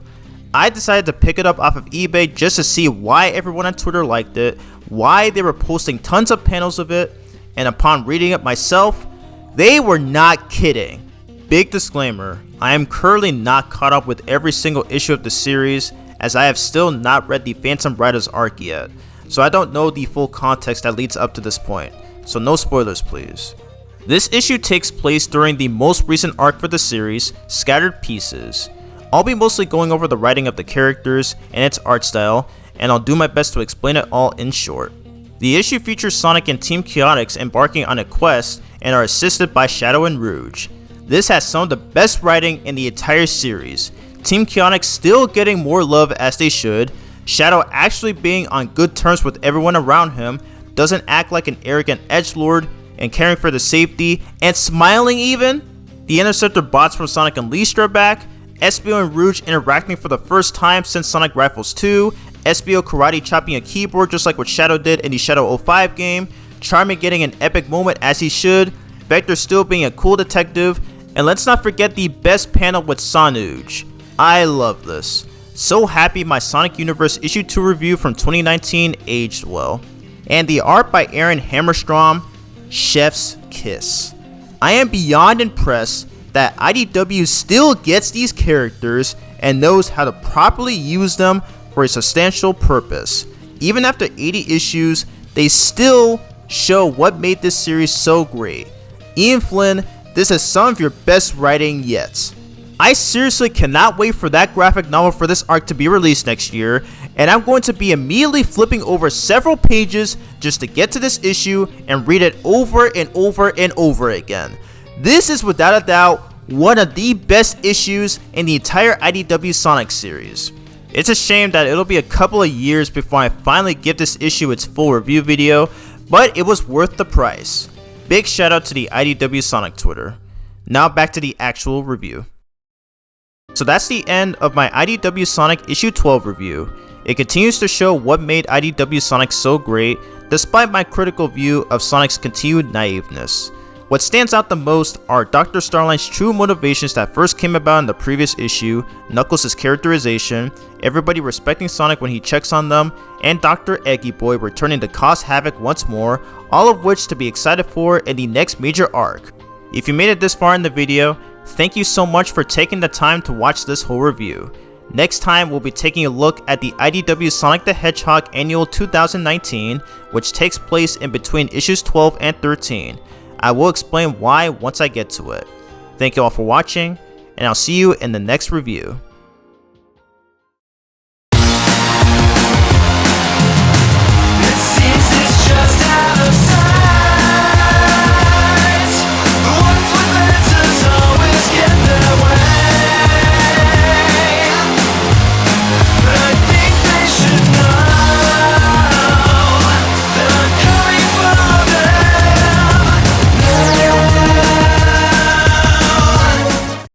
I decided to pick it up off of eBay just to see why everyone on Twitter liked it, why they were posting tons of panels of it, and upon reading it myself, They were not kidding. Big disclaimer, I am currently not caught up with every single issue of the series, as I have still not read the Phantom Riders arc yet, so I don't know the full context that leads up to this point, so no spoilers please. This issue takes place during the most recent arc for the series, Scattered Pieces. I'll be mostly going over the writing of the characters and its art style, and I'll do my best to explain it all in short. The issue features Sonic and Team Chaotix embarking on a quest and are assisted by Shadow and Rouge. This has some of the best writing in the entire series. Team Chaotix still getting more love as they should, Shadow actually being on good terms with everyone around him, doesn't act like an arrogant edgelord, and caring for the safety, and smiling even. The Interceptor bots from Sonic Unleashed are back, Espio and Rouge interacting for the first time since Sonic Rifles 2, Espio karate chopping a keyboard just like what Shadow did in the Shadow 05 game, Charmin getting an epic moment as he should, Vector still being a cool detective, and let's not forget the best panel with Sonuge. I love this. So happy my Sonic Universe issue 2 review from 2019 aged well. And the art by Aaron Hammerstrom, chef's kiss. I am beyond impressed that IDW still gets these characters and knows how to properly use them for a substantial purpose. Even after 80 issues, they still show what made this series so great. Ian Flynn, this is some of your best writing yet. I seriously cannot wait for that graphic novel for this arc to be released next year, and I'm going to be immediately flipping over several pages just to get to this issue and read it over and over and over again. This is without a doubt one of the best issues in the entire IDW Sonic series. It's a shame that it'll be a couple of years before I finally give this issue its full review video, but it was worth the price. Big shout out to the IDW Sonic Twitter. Now back to the actual review. So that's the end of my IDW Sonic issue 12 review. It continues to show what made IDW Sonic so great, despite my critical view of Sonic's continued naiveness. What stands out the most are Dr. Starline's true motivations that first came about in the previous issue, Knuckles' characterization, everybody respecting Sonic when he checks on them, and Dr. Eggy Boy returning to cause havoc once more, all of which to be excited for in the next major arc. If you made it this far in the video, thank you so much for taking the time to watch this whole review. Next time we'll be taking a look at the IDW Sonic the Hedgehog Annual 2019, which takes place in between issues 12 and 13. I will explain why once I get to it. Thank you all for watching, and I'll see you in the next review.